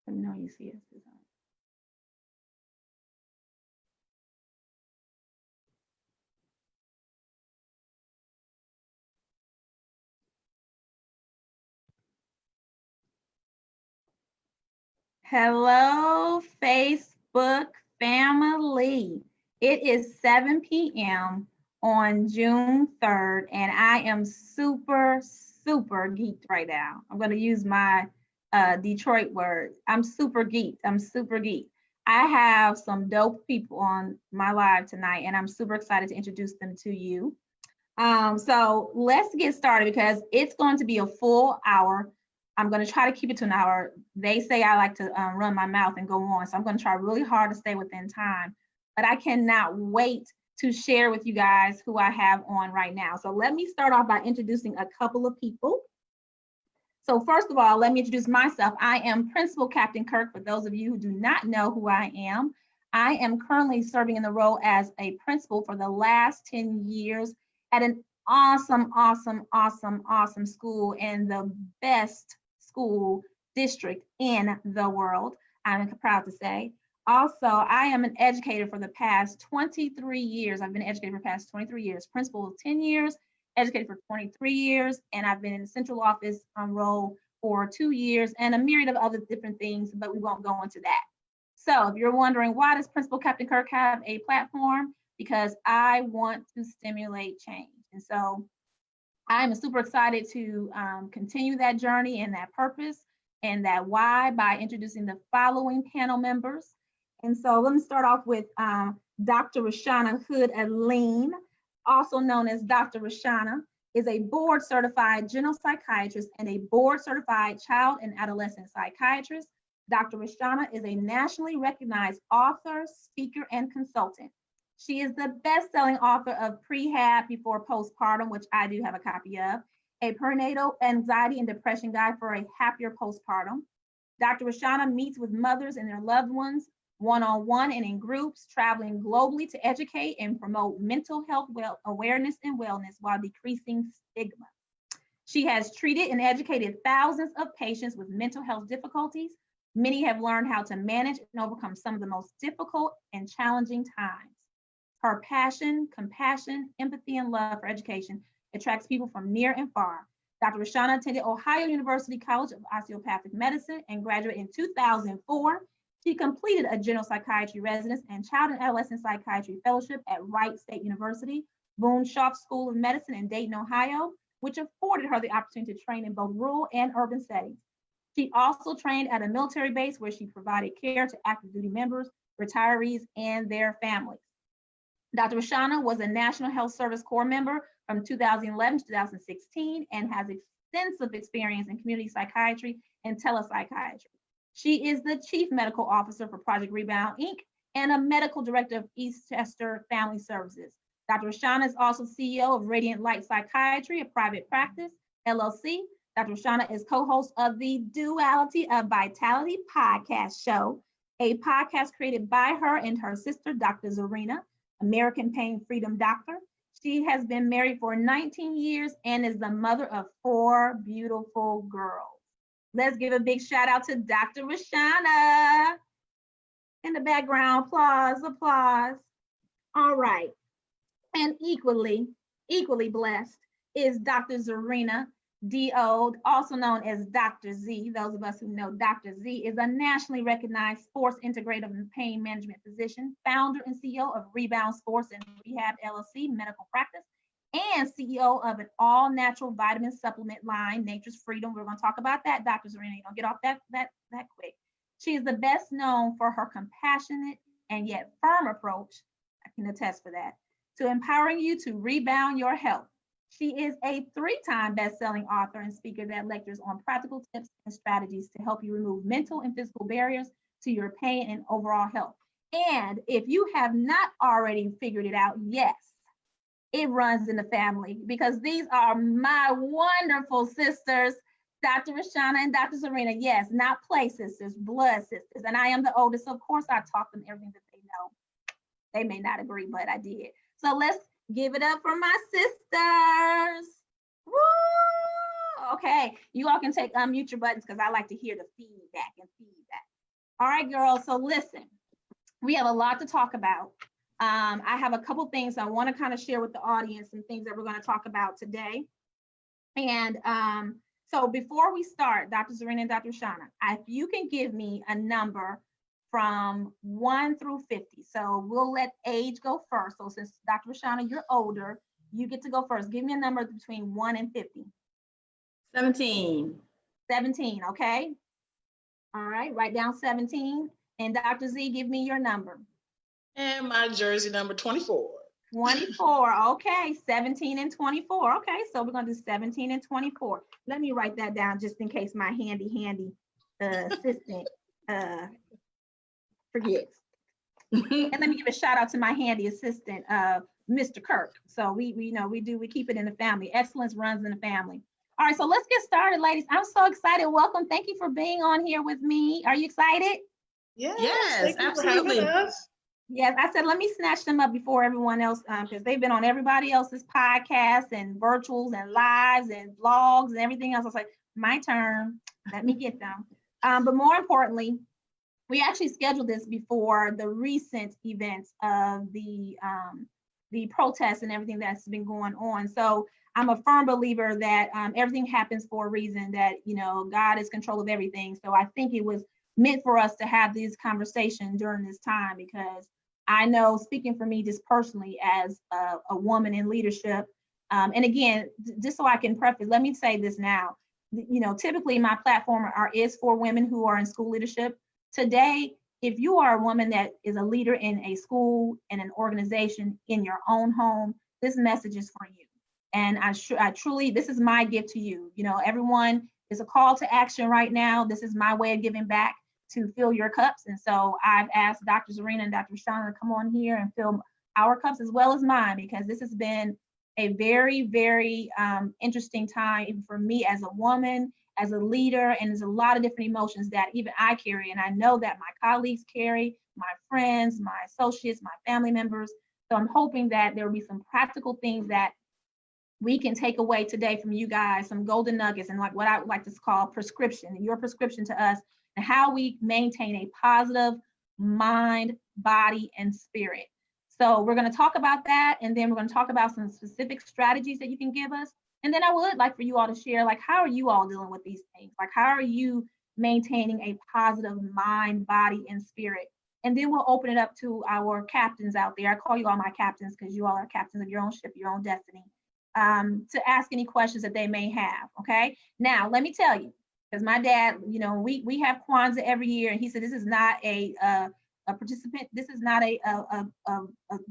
Let me know when you see it. Hello, Facebook family. It is 7 p.m. on June 3rd, and I am super, super geeked right now. I'm going to use my Detroit words. I'm super geeked. I'm super geeked. I have some dope people on my live tonight, and I'm super excited to introduce them to you. So let's get started because it's going to be a full hour. I'm going to try to keep it to an hour. They say I like to run my mouth and go on. So I'm going to try really hard to stay within time. But I cannot wait to share with you guys who I have on right now. So let me start off by introducing a couple of people. So first of all, let me introduce myself. I am Principal Captain Kirk. For those of you who do not know who I am currently serving in the role as a principal for the last 10 years at an awesome, awesome, awesome, awesome school in the best school district in the world, I'm proud to say. Also, I am an educator for the past 23 years. I've been an educator for the past 23 years, principal of 10 years, educated for 23 years, and I've been in the central office role for 2 years and a myriad of other different things, but we won't go into that. So if you're wondering, why does Principal Captain Kirk have a platform? Because I want to stimulate change. And so I'm super excited to continue that journey and that purpose and that why by introducing the following panel members. And so let me start off with Dr. Raushanah Hood-Aline, also known as Dr. Raushanah, is a board certified general psychiatrist and a board certified child and adolescent psychiatrist. Dr. Raushanah is a nationally recognized author, speaker, and consultant. She is the best-selling author of Prehab Before Postpartum, which I do have a copy of, a perinatal anxiety and depression guide for a happier postpartum. Dr. Raushanah meets with mothers and their loved ones one-on-one and in groups, traveling globally to educate and promote mental health awareness and wellness while decreasing stigma. She has treated and educated thousands of patients with mental health difficulties. Many have learned how to manage and overcome some of the most difficult and challenging times. Her passion, compassion, empathy, and love for education attracts people from near and far. Dr. Raushanah attended Ohio University College of Osteopathic Medicine and graduated in 2004. She completed a general psychiatry residence and child and adolescent psychiatry fellowship at Wright State University, Boone Schaaf School of Medicine in Dayton, Ohio, which afforded her the opportunity to train in both rural and urban settings. She also trained at a military base where she provided care to active duty members, retirees, and their families. Dr. Raushanah was a National Health Service Corps member from 2011 to 2016 and has extensive experience in community psychiatry and telepsychiatry. She is the Chief Medical Officer for Project Rebound, Inc. and a Medical Director of Eastchester Family Services. Dr. Raushanah is also CEO of Radiant Light Psychiatry, a private practice, LLC. Dr. Raushanah is co-host of the Duality of Vitality podcast show, a podcast created by her and her sister, Dr. Zarinah, American Pain Freedom Doctor. She has been married for 19 years and is the mother of 4 beautiful girls. Let's give a big shout out to Dr. Raushanah. In the background, applause, applause. All right. And equally blessed is Dr. Zarinah, D.O., also known as Dr. Z. Those of us who know Dr. Z is a nationally recognized sports integrative and pain management physician, founder and CEO of Rebound Sports and Rehab LLC medical practice, and CEO of an all-natural vitamin supplement line, Nature's Freedom. We're going to talk about that, Dr. Zarinah. You don't get off that quick. She is the best known for her compassionate and yet firm approach, I can attest for that, to empowering you to rebound your health. She is a 3-time best-selling author and speaker that lectures on practical tips and strategies to help you remove mental and physical barriers to your pain and overall health. And if you have not already figured it out, yes, it runs in the family because these are my wonderful sisters, Dr. Raushanah and Dr. Zarinah. Yes, not play sisters, blood sisters. And I am the oldest, so of course I taught them everything that they know. They may not agree, but I did. So let's give it up for my sisters. Woo! Okay, you all can unmute your buttons because I like to hear the feedback. All right, girls. So listen, we have a lot to talk about. I have a couple things I want to kind of share with the audience, and things that we're going to talk about today. And so before we start, Dr. Zarinah and Dr. Raushanah, if you can give me a number from 1 through 50. So we'll let age go first. So since Dr. Raushanah, you're older, you get to go first. Give me a number between 1 and 50. 17. 17, okay? All right, write down 17. And Dr. Z, give me your number. And my jersey number 24. 24, okay, 17 and 24. Okay, so we're gonna do 17 and 24. Let me write that down just in case my handy assistant forgets. And let me give a shout out to my handy assistant, Mr. Kirk. So we keep it in the family. Excellence runs in the family. All right, so let's get started, ladies. I'm so excited. Welcome. Thank you for being on here with me. Are you excited? Yes, absolutely. Yes, I said, let me snatch them up before everyone else, because they've been on everybody else's podcasts and virtuals and lives and vlogs and everything else. I was like, my turn, let me get them. But more importantly, we actually scheduled this before the recent events of the protests and everything that's been going on. So I'm a firm believer that everything happens for a reason, that, God is control of everything. So I think it was meant for us to have this conversation during this time, because I know, speaking for me just personally as a woman in leadership, and again, just so I can preface, let me say this now, typically my platform is for women who are in school leadership. Today, if you are a woman that is a leader in a school, in an organization, in your own home, this message is for you. And I truly, this is my gift to you. Everyone is a call to action right now. This is my way of giving back, to fill your cups. And so I've asked Dr. Zarinah and Dr. Raushanah to come on here and fill our cups as well as mine, because this has been a very, very interesting time, even for me as a woman, as a leader, and there's a lot of different emotions that even I carry. And I know that my colleagues carry, my friends, my associates, my family members. So I'm hoping that there will be some practical things that we can take away today from you guys, some golden nuggets, and like what I would like to call prescription, your prescription to us, and how we maintain a positive mind, body, and spirit. So we're going to talk about that, and then we're going to talk about some specific strategies that you can give us. And then I would like for you all to share, like, how are you all dealing with these things? Like, how are you maintaining a positive mind, body, and spirit? And then we'll open it up to our captains out there. I call you all my captains because you all are captains of your own ship, your own destiny, to ask any questions that they may have. Okay. Now, let me tell you, because my dad, we have Kwanzaa every year, and he said this is not a participant. This is not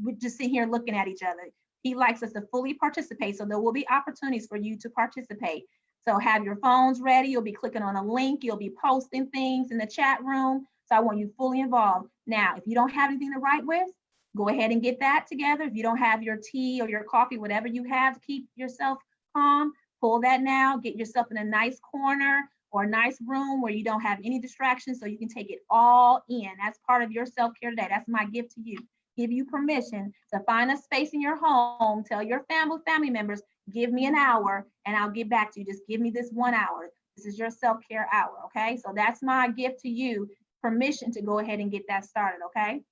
we're just sitting here looking at each other. He likes us to fully participate, so there will be opportunities for you to participate. So have your phones ready. You'll be clicking on a link. You'll be posting things in the chat room. So I want you fully involved. Now, if you don't have anything to write with, go ahead and get that together. If you don't have your tea or your coffee, whatever you have to keep yourself calm, pull that now. Get yourself in a nice corner or a nice room where you don't have any distractions, so you can take it all in. That's part of your self-care today. That's my gift to you. Give you permission to find a space in your home. Tell your family members, give me an hour and I'll get back to you. Just give me this 1 hour. This is your self-care hour, okay? So that's my gift to you, permission to go ahead and get that started, okay?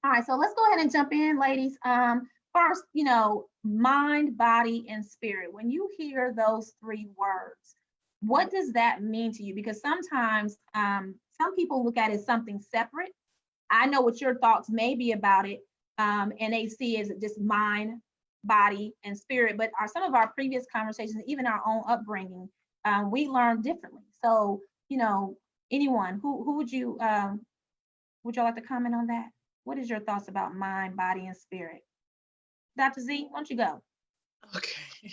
All right, so let's go ahead and jump in, ladies. First, mind, body, and spirit. When you hear those three words, what does that mean to you? Because sometimes some people look at it as something separate. I know what your thoughts may be about it, and they see it as just mind, body, and spirit. But some of our previous conversations, even our own upbringing, we learned differently. So, anyone who would you like to comment on that? What is your thoughts about mind, body, and spirit? Dr. Z, why don't you go? Okay.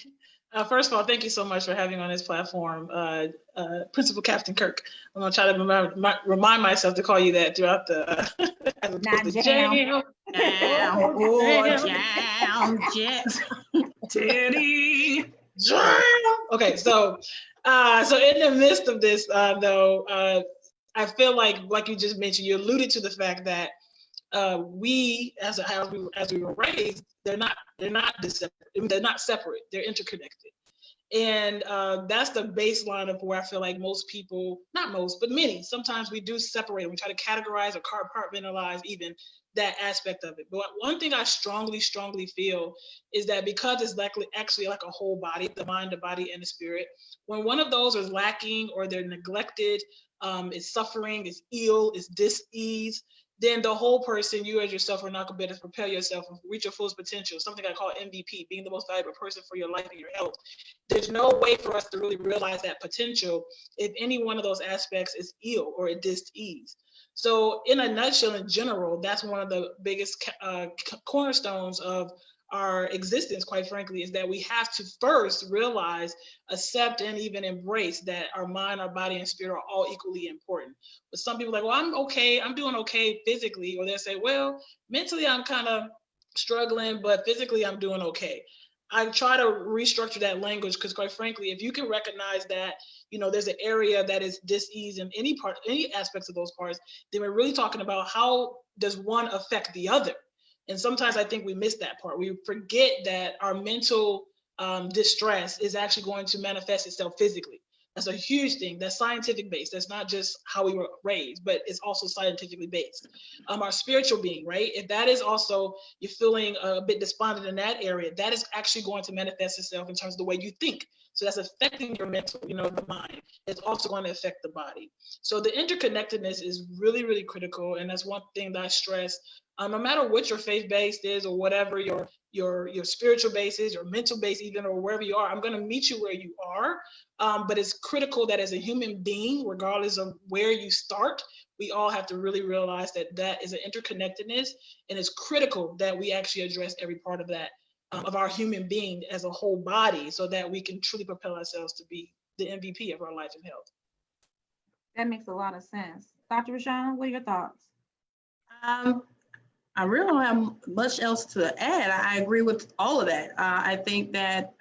First of all, thank you so much for having me on this platform, Principal Captain Kirk. I'm gonna try to remind myself to call you that throughout the. Not jam. Teddy. Jam. Okay, so in the midst of this, though, I feel like you just mentioned, you alluded to the fact that we, as we were raised, they're not separate. They're interconnected. And that's the baseline of where I feel like most people, not most, but many, sometimes we do separate. We try to categorize or compartmentalize even that aspect of it. But one thing I strongly feel is that because it's actually like a whole body, the mind, the body, and the spirit, when one of those is lacking or they're neglected, is suffering, is ill, is dis-ease, then the whole person, you as yourself, are not going to be able to propel yourself and reach your fullest potential, something I call MVP, being the most valuable person for your life and your health. There's no way for us to really realize that potential if any one of those aspects is ill or at dis-ease. So in a nutshell, in general, that's one of the biggest cornerstones of our existence, quite frankly, is that we have to first realize, accept, and even embrace that our mind, our body, and spirit are all equally important. But some people are like, well, I'm okay, I'm doing okay physically, or they'll say, well, mentally I'm kind of struggling, but physically I'm doing okay. I try to restructure that language because, quite frankly, if you can recognize that, there's an area that is dis-ease in any aspects of those parts, then we're really talking about how does one affect the other. And sometimes I think we miss that part. We forget that our mental distress is actually going to manifest itself physically. That's a huge thing. That's scientific based. That's not just how we were raised, but it's also scientifically based. Our spiritual being, right? If that is also, you're feeling a bit despondent in that area, that is actually going to manifest itself in terms of the way you think. So that's affecting your mental, the mind. It's also going to affect the body. So the interconnectedness is really critical. And that's one thing that I stress. No matter what your faith-based is or whatever your spiritual base is, your mental base even, or wherever you are, I'm going to meet you where you are. But it's critical that as a human being, regardless of where you start, we all have to really realize that that is an interconnectedness, and it's critical that we actually address every part of that, of our human being as a whole body, so that we can truly propel ourselves to be the MVP of our life and health. That makes a lot of sense. Dr. Raushanah, what are your thoughts? I really don't have much else to add. I agree with all of that. I think that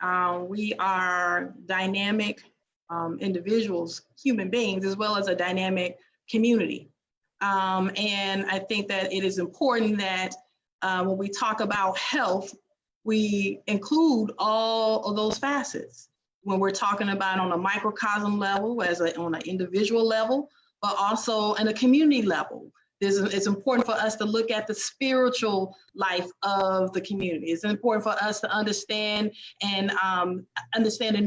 we are dynamic individuals, human beings, as well as a dynamic community. And I think that it is important that when we talk about health, we include all of those facets. When we're talking about on a microcosm level, on an individual level, but also in a community level. It's important for us to look at the spiritual life of the community. It's important for us to understand and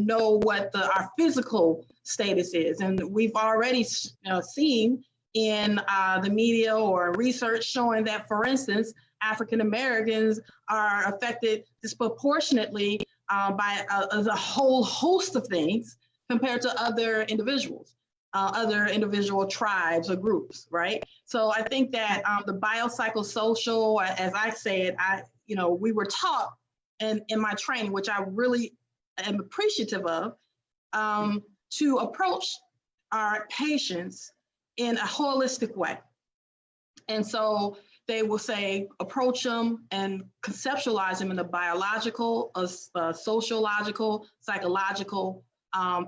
know what our physical status is. And we've already seen in the media or research showing that, for instance, African Americans are affected disproportionately by a whole host of things compared to other individuals. Other individual tribes or groups, right? So I think that the biopsychosocial, as I said, we were taught in my training, which I really am appreciative of, to approach our patients in a holistic way. And so they will say, approach them and conceptualize them in a biological, sociological, psychological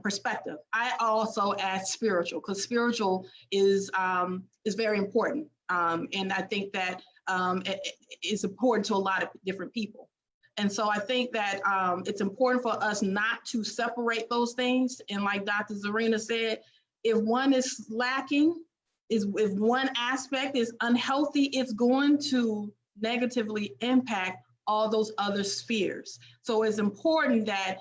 perspective. I also add spiritual, because spiritual is very important, and I think that it is important to a lot of different people. And so I think that it's important for us not to separate those things. And like Dr. Zarinah said, if one is lacking, if one aspect is unhealthy, it's going to negatively impact all those other spheres. So it's important that,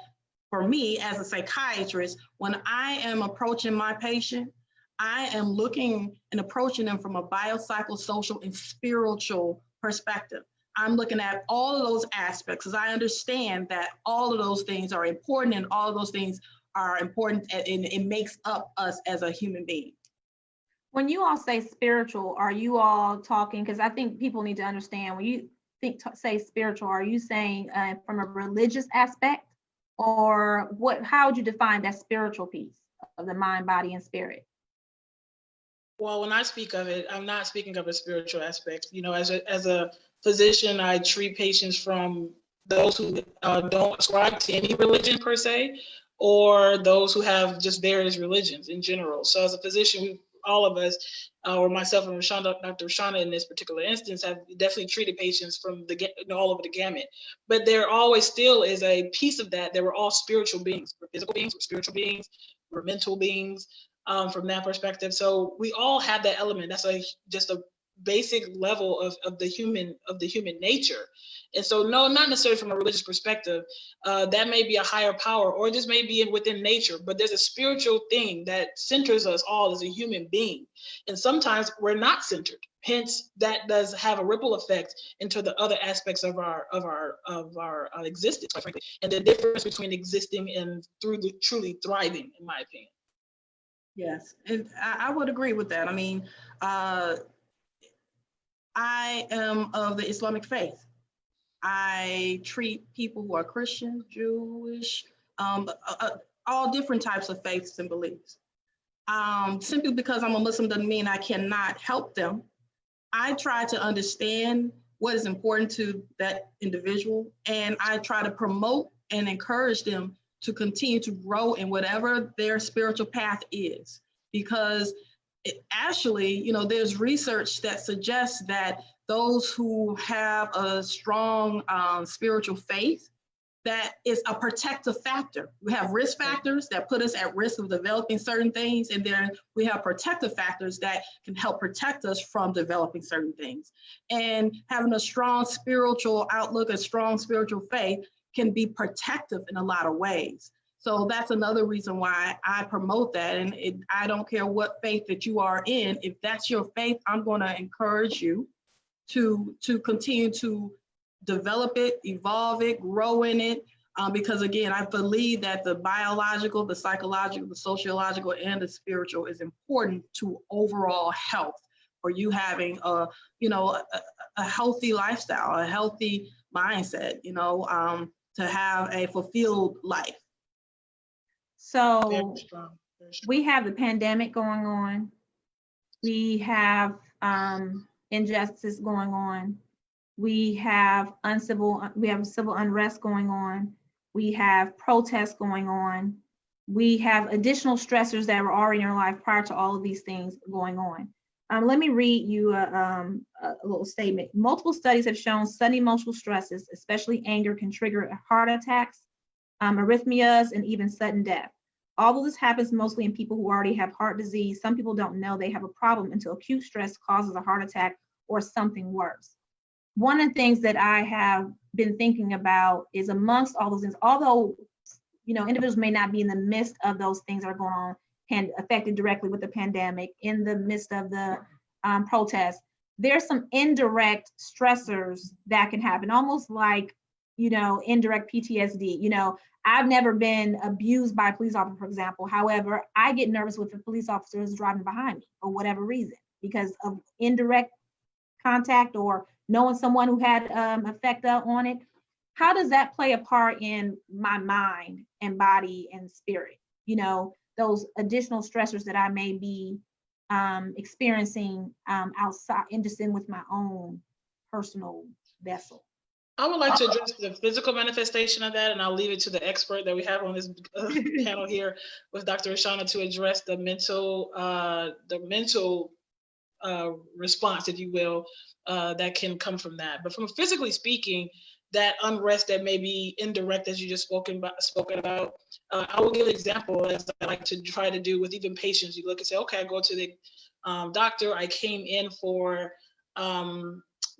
for me as a psychiatrist, when I am approaching my patient, I am looking and approaching them from a biopsychosocial and spiritual perspective. I'm looking at all of those aspects, because I understand that all of those things are important, and all of those things are important, and it makes up us as a human being. When you all say spiritual, are you all talking, because I think people need to understand, when you say spiritual, are you saying from a religious aspect? Or how would you define that spiritual piece of the mind, body, and spirit? Well, when I speak of it, I'm not speaking of a spiritual aspect. As a physician, I treat patients from those who don't ascribe to any religion per se, or those who have just various religions in general. So as a physician, we all of us, or myself and Raushanah, Dr. Raushanah in this particular instance, have definitely treated patients from all over the gamut. But there always still is a piece of that. They were all spiritual beings. We're physical beings, we're spiritual beings, we're mental beings, from that perspective. So we all have that element. That's just a basic level of the human nature. And so, no, not necessarily from a religious perspective. That may be a higher power, or just may be within nature, but there's a spiritual thing that centers us all as a human being. And sometimes we're not centered. Hence, that does have a ripple effect into the other aspects of our existence, quite frankly. And the difference between existing and truly thriving, in my opinion. Yes, and I would agree with that. I mean, I am of the Islamic faith. I treat people who are Christian, Jewish, all different types of faiths and beliefs. Simply because I'm a Muslim doesn't mean I cannot help them. I try to understand what is important to that individual, and I try to promote and encourage them to continue to grow in whatever their spiritual path is. Because actually, there's research that suggests that those who have a strong spiritual faith, that is a protective factor. We have risk factors that put us at risk of developing certain things, and then we have protective factors that can help protect us from developing certain things. And having a strong spiritual outlook, a strong spiritual faith can be protective in a lot of ways. So that's another reason why I promote that. And I don't care what faith that you are in. If that's your faith, I'm going to encourage you to continue to develop it, evolve it, grow in it. Because again, I believe that the biological, the psychological, the sociological, and the spiritual is important to overall health, for you having a healthy lifestyle, a healthy mindset, to have a fulfilled life. So Very strong. we have the pandemic going on. We have injustice going on. We have civil unrest going on. We have protests going on. We have additional stressors that were already in our life prior to all of these things going on. Let me read you a little statement. Multiple studies have shown sudden emotional stresses, especially anger, can trigger heart attacks, arrhythmias, and even sudden death. Although this happens mostly in people who already have heart disease, some people don't know they have a problem until acute stress causes a heart attack or something worse. One of the things that I have been thinking about is, amongst all those things, although individuals may not be in the midst of those things that are going on and affected directly with the pandemic, in the midst of the protests, there's some indirect stressors that can happen, almost like indirect PTSD. I've never been abused by a police officer, for example. However, I get nervous if a police officer is driving behind me for whatever reason, because of indirect contact or knowing someone who had effect on it. How does that play a part in my mind and body and spirit? Those additional stressors that I may be experiencing outside, and just in with my own personal vessel. I would like to address the physical manifestation of that, and I'll leave it to the expert that we have on this panel here with Dr. Raushanah to address the mental response, if you will, that can come from that. But from physically speaking, that unrest that may be indirect, as you just spoken about, I will give an example, as I like to try to do with even patients. You look and say, okay, I go to the doctor, I came in for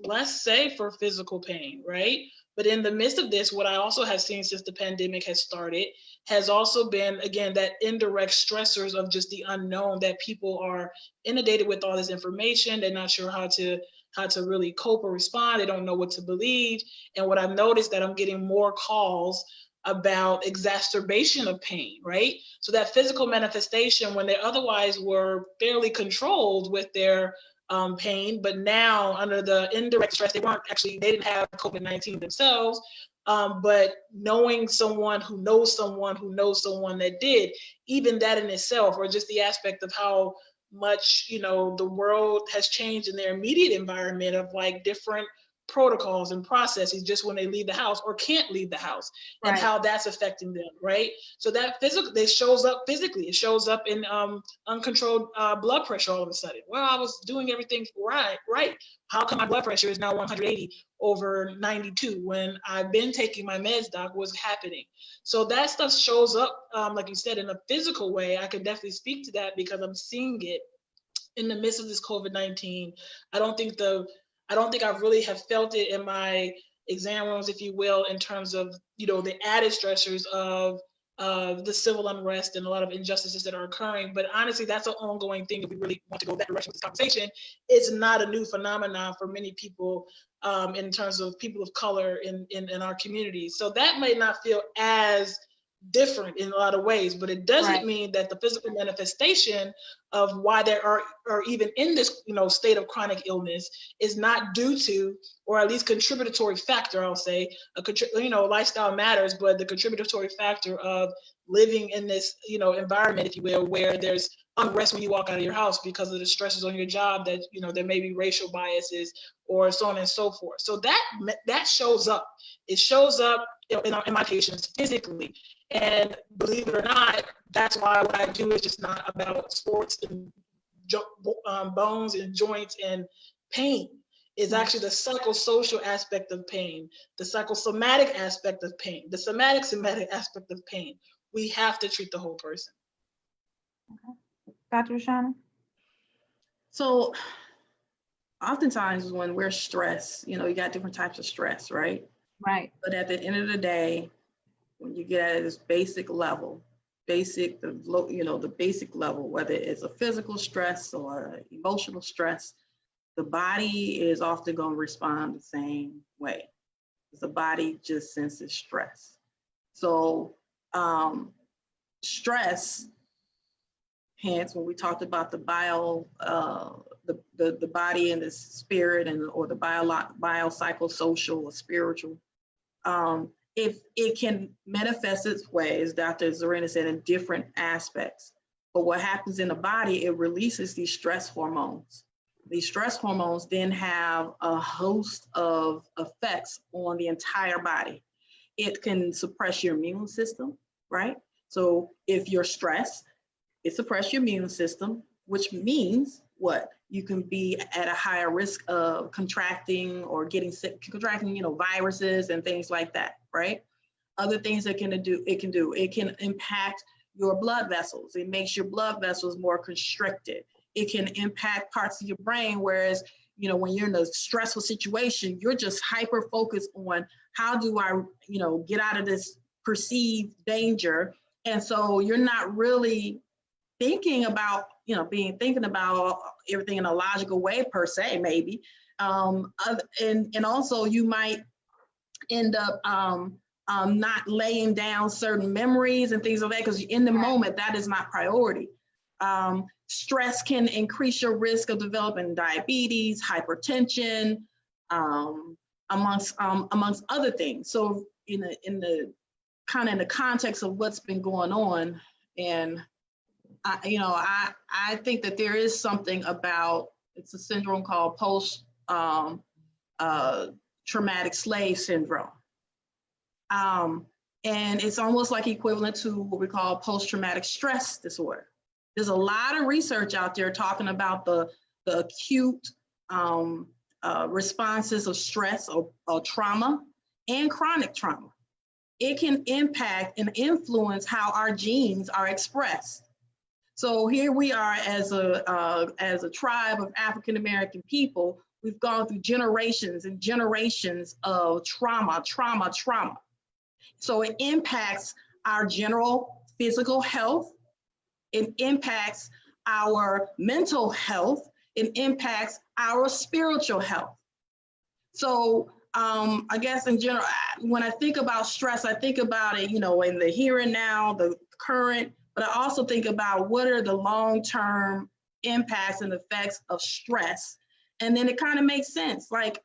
let's say for physical pain, right? But in the midst of this, what I also have seen since the pandemic has started has also been, again, that indirect stressors of just the unknown, that people are inundated with all this information. They're not sure how to really cope or respond. They don't know what to believe. And what I've noticed that I'm getting more calls about exacerbation of pain, right? So that physical manifestation, when they otherwise were fairly controlled with their pain, but now under the indirect stress, they didn't have COVID-19 themselves, but knowing someone who knows someone who knows someone that did, even that in itself, or just the aspect of how much the world has changed in their immediate environment of like different protocols and processes just when they leave the house or can't leave the house, and how that's affecting them, right? So that it shows up physically. It shows up in uncontrolled blood pressure all of a sudden. Well, I was doing everything right. How come my blood pressure is now 180 over 92 when I've been taking my meds, doc? What's happening? So that stuff shows up, like you said, in a physical way. I can definitely speak to that because I'm seeing it in the midst of this COVID-19. I don't think I really have felt it in my exam rooms, if you will, in terms of, the added stressors of the civil unrest and a lot of injustices that are occurring. But honestly, that's an ongoing thing. If we really want to go that direction with this conversation, it's not a new phenomenon for many people in terms of people of color in our communities. So that may not feel as different in a lot of ways, but it doesn't mean that the physical manifestation of why there are even in this state of chronic illness is not due to, or at least contributory factor, I'll say, lifestyle matters, but the contributory factor of living in this environment, if you will, where there's unrest when you walk out of your house because of the stresses on your job, that there may be racial biases or so on and so forth. So that shows up. It shows up in my patients physically. And believe it or not, that's why what I do is just not about sports and bones and joints and pain. It's actually the psychosocial aspect of pain, the psychosomatic aspect of pain, the somatic aspect of pain. We have to treat the whole person. Okay. Dr. Raushanah? So oftentimes when we're stressed, you got different types of stress, right? Right. But at the end of the day, when you get at this basic level, the basic level, whether it's a physical stress or emotional stress, the body is often going to respond the same way. The body just senses stress. So stress, hence when we talked about the the body and the spirit or the biopsychosocial or spiritual, if it can manifest its way, as Dr. Zarinah said, in different aspects. But what happens in the body, it releases these stress hormones. These stress hormones then have a host of effects on the entire body. It can suppress your immune system, right? So if you're stressed, it suppresses your immune system, which means what? You can be at a higher risk of contracting or getting sick, viruses and things like that, right? Other things it can impact your blood vessels. It makes your blood vessels more constricted. It can impact parts of your brain, whereas, when you're in a stressful situation, you're just hyper focused on how do I, get out of this perceived danger. And so you're not really thinking about, thinking about everything in a logical way per se, maybe. And also you might end up not laying down certain memories and things like that, because in the moment, that is not priority. Stress can increase your risk of developing diabetes, hypertension, amongst other things. So in the context of what's been going on, and I think that there is something about, it's a syndrome called post traumatic slave syndrome. And it's almost like equivalent to what we call post-traumatic stress disorder. There's a lot of research out there talking about the acute responses of stress or trauma and chronic trauma. It can impact and influence how our genes are expressed. So here we are as a tribe of African-American people. We've gone through generations and generations of trauma. So it impacts our general physical health. It impacts our mental health. It impacts our spiritual health. So I guess in general, when I think about stress, I think about it, in the here and now, the current, but I also think about what are the long-term impacts and effects of stress. And then it kind of makes sense. Like,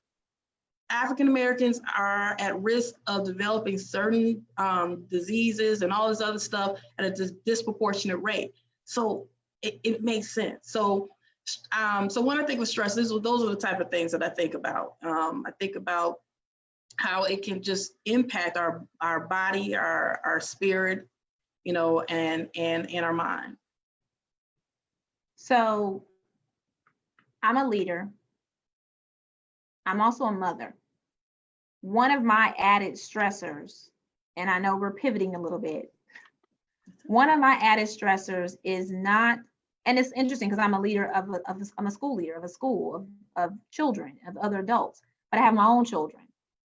African Americans are at risk of developing certain diseases and all this other stuff at a disproportionate rate. So it makes sense. So So when I think of stress, those are the type of things that I think about. I think about how it can just impact our body, our spirit, you know, and our mind. So I'm a leader. I'm also a mother. One of my added stressors, and I know we're pivoting a little bit. One of my added stressors is not, and it's interesting because I'm a leader I'm a school leader of a school of children, of other adults, but I have my own children.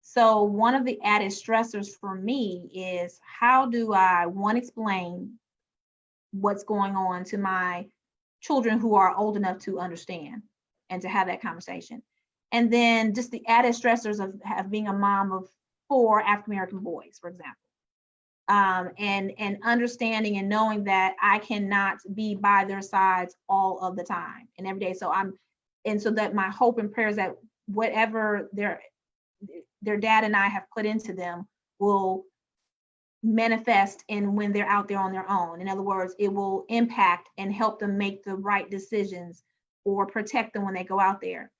So one of the added stressors for me is how do I, one, explain what's going on to my children who are old enough to understand and to have that conversation. And then just the added stressors of being a mom of 4 African-American boys, for example. And understanding and knowing that I cannot be by their sides all of the time and every day. So that my hope and prayer is that whatever their dad and I have put into them will manifest in when they're out there on their own. In other words, it will impact and help them make the right decisions or protect them when they go out there.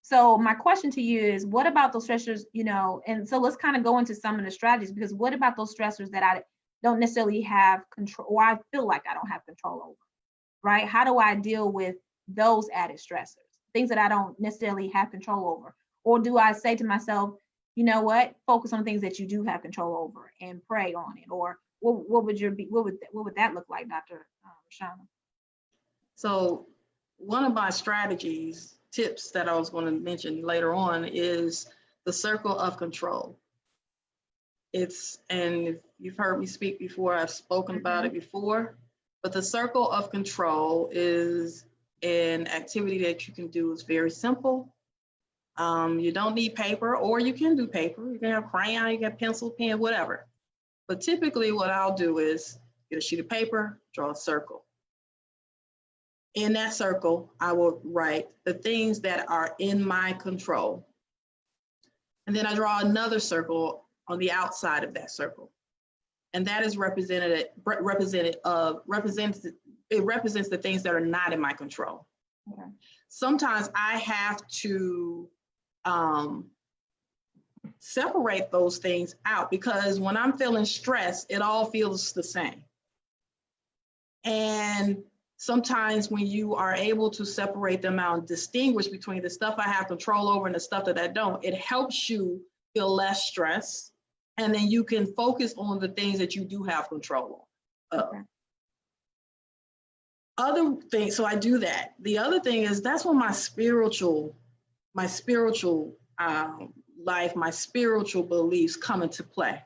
So my question to you is, what about those stressors, you know, and so let's kind of go into some of the strategies, because what about those stressors that I don't necessarily have control, or I feel like I don't have control over, right? How do I deal with those added stressors, things that I don't necessarily have control over? Or do I say to myself, you know what, focus on things that you do have control over and pray on it? Or what would that look like, Dr. Raushanah? So one of my strategies, tips that I was going to mention later on is the circle of control. And if you've heard me speak before, I've spoken about it before, but the circle of control is an activity that you can do. It's very simple. You don't need paper, or you can do paper. You can have crayon, you can have pencil, pen, whatever. But typically what I'll do is get a sheet of paper, draw a circle. In that circle, I will write the things that are in my control. And then I draw another circle on the outside of that circle. And that is represents the things that are not in my control. Okay. Sometimes I have to separate those things out, because when I'm feeling stressed, it all feels the same. And sometimes when you are able to separate them out and distinguish between the stuff I have control over and the stuff that I don't, it helps you feel less stressed. And then you can focus on the things that you do have control of. Okay. Other things, so I do that. The other thing is, that's when my spiritual life, my spiritual beliefs come into play.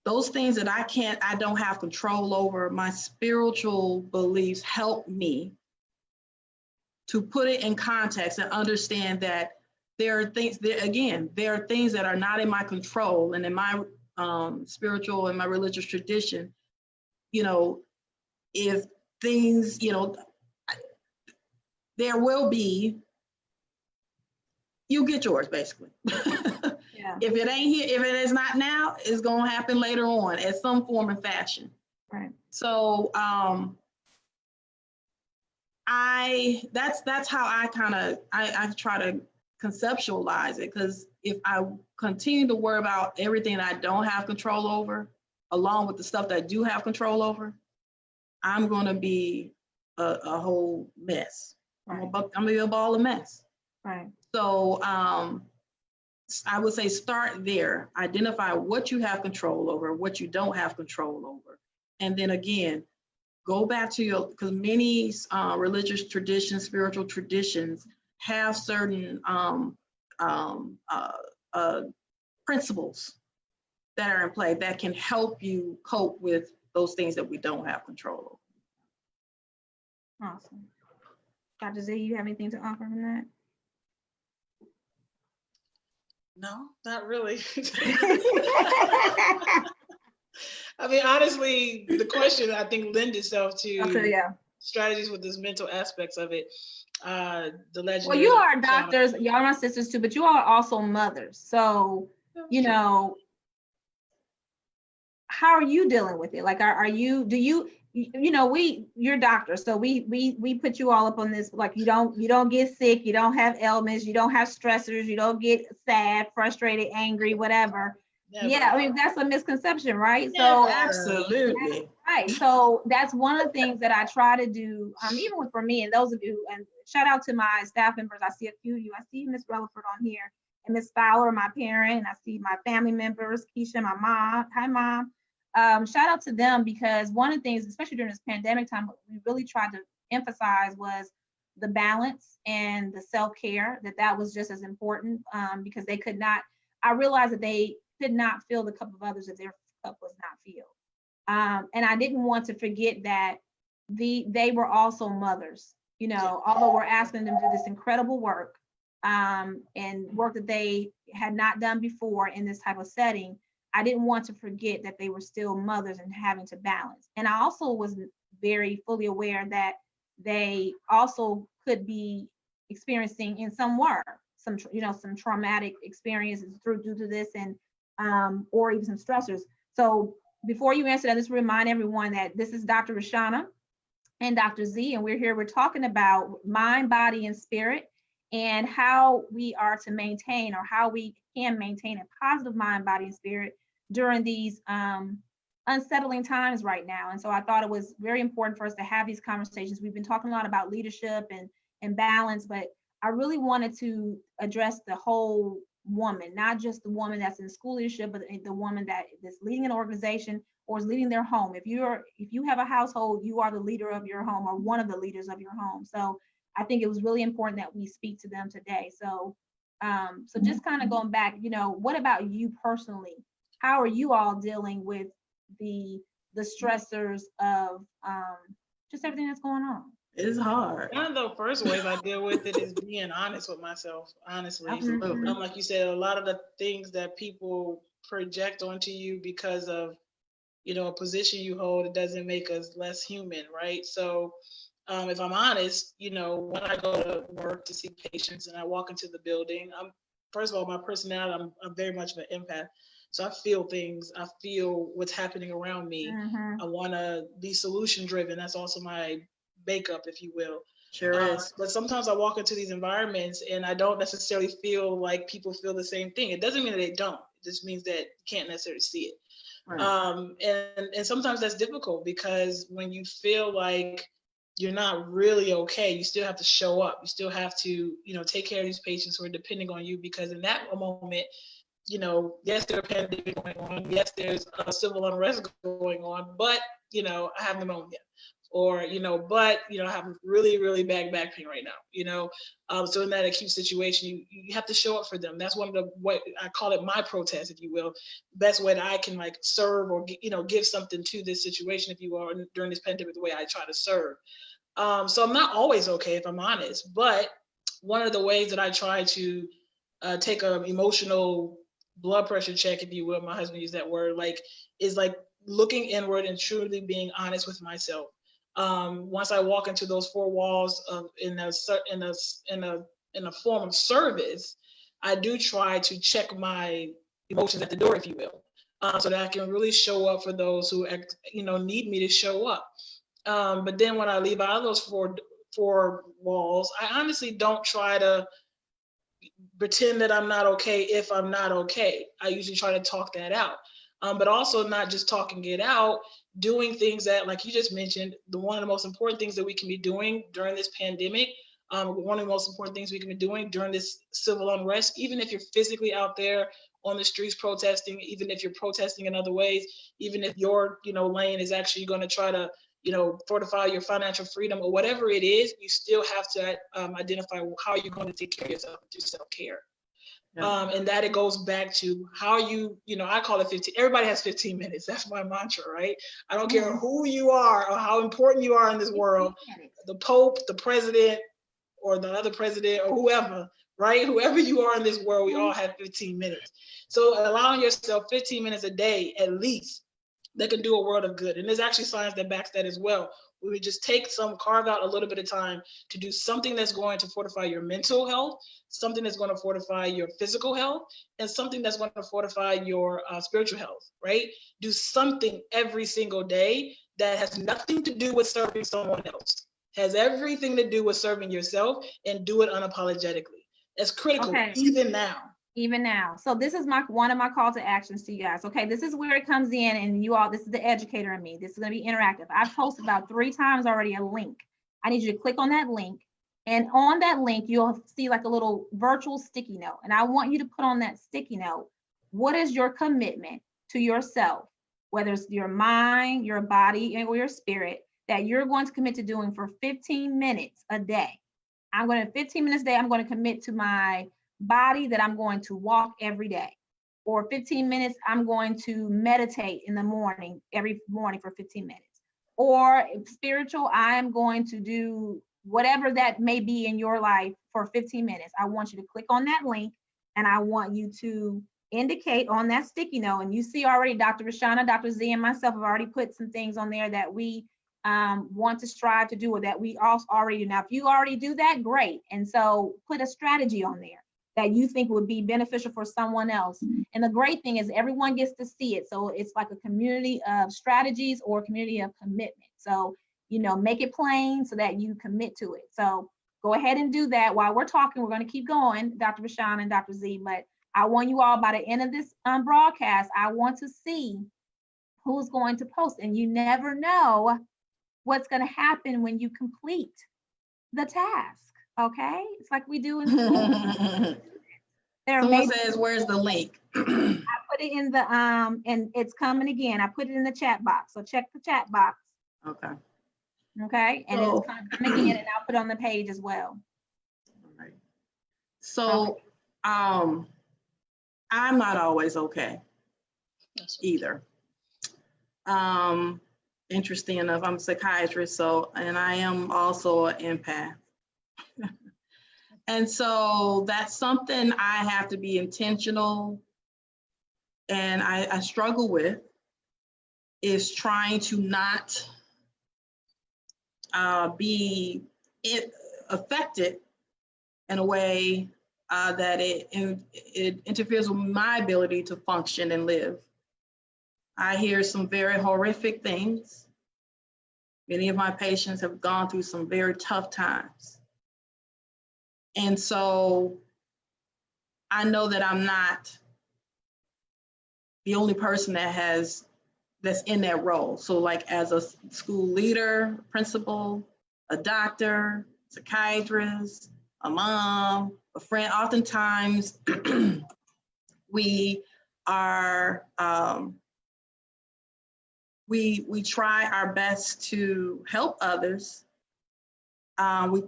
Those things that I don't have control over, my spiritual beliefs help me to put it in context and understand that there are things that are not in my control. And in my spiritual and my religious tradition, you know, if things, you know, there will be, you get yours basically. Yeah. If it ain't here, if it is not now, it's gonna happen later on at some form and fashion. Right. So that's how I try to conceptualize it, because if I continue to worry about everything that I don't have control over, along with the stuff that I do have control over, I'm gonna be a whole mess. Right. I'm gonna be a ball of mess. Right. So I would say start there. Identify what you have control over, what you don't have control over. And then again, go back to because many religious traditions, spiritual traditions have certain principles that are in play that can help you cope with those things that we don't have control over. Awesome. Dr. Z, you have anything to offer from that? No, not really. I mean, honestly, the question I think lend itself to strategies with this mental aspects of it. The legendary. Well, you are doctors, y'all are my sisters too, but you are also mothers. So, you know, how are you dealing with it? Like, do you you're doctors, so we put you all up on this, like you don't get sick, you don't have ailments, you don't have stressors, you don't get sad, frustrated, angry, whatever. Never. Yeah, I mean, that's a misconception, right? So So absolutely. right. So that's one of the things that I try to do, even for me and those of you, and shout out to my staff members. I see a few of you. I see Miss Relaford on here, and Miss Fowler, my parent, and I see my family members, Keisha, my mom. Hi, Mom. Shout out to them, because one of the things, especially during this pandemic time, what we really tried to emphasize was the balance and the self-care, that was just as important, because they could not, I realized that they could not fill the cup of others if their cup was not filled. And I didn't want to forget that they were also mothers, although we're asking them to do this incredible work, and work that they had not done before in this type of setting. I didn't want to forget that they were still mothers and having to balance. And I also was very fully aware that they also could be experiencing, in some were, some traumatic experiences due to this, and or even some stressors. So before you answer that, let's remind everyone that this is Dr. Raushanah and Dr. Z, and we're talking about mind, body, and spirit, and how we are to maintain, or how we can maintain a positive mind, body, and spirit during these unsettling times right now. And so I thought it was very important for us to have these conversations. We've been talking a lot about leadership and balance, but I really wanted to address the whole woman, not just the woman that's in school leadership, but the woman that's leading an organization or is leading their home. If you have a household, you are the leader of your home, or one of the leaders of your home. So I think it was really important that we speak to them today. So just kind of going back, what about you personally? How are you all dealing with the stressors of just everything that's going on? It's hard. One of the first ways I deal with it is being honest with myself, honestly. Absolutely. Like you said, a lot of the things that people project onto you because of, a position you hold, it doesn't make us less human, right? So if I'm honest, when I go to work to see patients and I walk into the building, first of all, my personality, I'm very much of an empath. So I feel things, I feel what's happening around me. I want to be solution driven. That's also my makeup, if you will. Sure is. But sometimes I walk into these environments and I don't necessarily feel like people feel the same thing. It doesn't mean that they don't. It just means that you can't necessarily see it. Right. And sometimes that's difficult, because when you feel like you're not really okay, you still have to show up. You still have to, take care of these patients who are depending on you, because in that moment, yes, there's a pandemic going on. Yes, there's a civil unrest going on, but, I have pneumonia. Or, but, I have really, really bad back pain right now, so in that acute situation, you have to show up for them. That's one of the, what I call it, my protest, if you will, best way that I can serve or, give something to this situation, if you will, during this pandemic, the way I try to serve. So I'm not always okay, if I'm honest, but one of the ways that I try to take an emotional blood pressure check, if you will, my husband used that word, is looking inward and truly being honest with myself. Once I walk into those four walls in a form of service, I do try to check my emotions at the door, if you will, so that I can really show up for those who need me to show up. But then when I leave out of those four walls, I honestly don't try to pretend that I'm not okay if I'm not okay. I usually try to talk that out. But also not just talking it out, doing things that, like you just mentioned, one of the most important things that we can be doing during this pandemic, one of the most important things we can be doing during this civil unrest, even if you're physically out there on the streets protesting, even if you're protesting in other ways, even if your lane is actually going to try to fortify your financial freedom or whatever it is, you still have to identify how you're going to take care of yourself through self-care. And that it goes back to how I call it 15. Everybody has 15 minutes. That's my mantra, right? I don't care who you are or how important you are in this world, the Pope, the president, or the other president, or whoever, right? Whoever you are in this world, we all have 15 minutes. So allowing yourself 15 minutes a day, at least, that can do a world of good. And there's actually science that backs that as well. We would just carve out a little bit of time to do something that's going to fortify your mental health, something that's going to fortify your physical health, and something that's going to fortify your spiritual health, right? Do something every single day that has nothing to do with serving someone else. Has everything to do with serving yourself, and do it unapologetically. It's critical, Okay. even now. Even now. So this is one of my call to actions to you guys. Okay, this is where it comes in, and you all, this is the educator in me. This is going to be interactive. I've posted about 3 times already a link. I need you to click on that link, and on that link you'll see like a little virtual sticky note, and I want you to put on that sticky note, what is your commitment to yourself, whether it's your mind, your body, or your spirit, that you're going to commit to doing for 15 minutes a day. 15 minutes a day, I'm going to commit to my body that I'm going to walk every day. Or 15 minutes, I'm going to meditate in the morning, every morning for 15 minutes. Or spiritual, I'm going to do whatever that may be in your life for 15 minutes. I want you to click on that link, and I want you to indicate on that sticky note. And you see already Dr. Raushanah, Dr. Z, and myself have already put some things on there that we want to strive to do, or that we also already do. Now, if you already do that, great. And so put a strategy on there that you think would be beneficial for someone else. And the great thing is everyone gets to see it. So it's like a community of strategies or a community of commitment. So, make it plain so that you commit to it. So go ahead and do that. While we're talking, we're going to keep going, Dr. Raushanah and Dr. Z, but I want you all, by the end of this broadcast, I want to see who's going to post. And you never know what's going to happen when you complete the task. Okay, it's like we do in school. Someone says, "Where's the link?" I put it in the and it's coming again. I put it in the chat box, so check the chat box. Okay. Okay, and So, it's coming again, and I'll put it on the page as well. All right. So, I'm not always okay either. Interesting enough, I'm a psychiatrist, and I am also an empath. And so that's something I have to be intentional, and I struggle with, is trying to not be affected in a way that it interferes with my ability to function and live. I hear some very horrific things. Many of my patients have gone through some very tough times. And so I know that I'm not the only person that's in that role. So like as a school leader, principal, a doctor, psychiatrist, a mom, a friend, oftentimes we are, we try our best to help others. We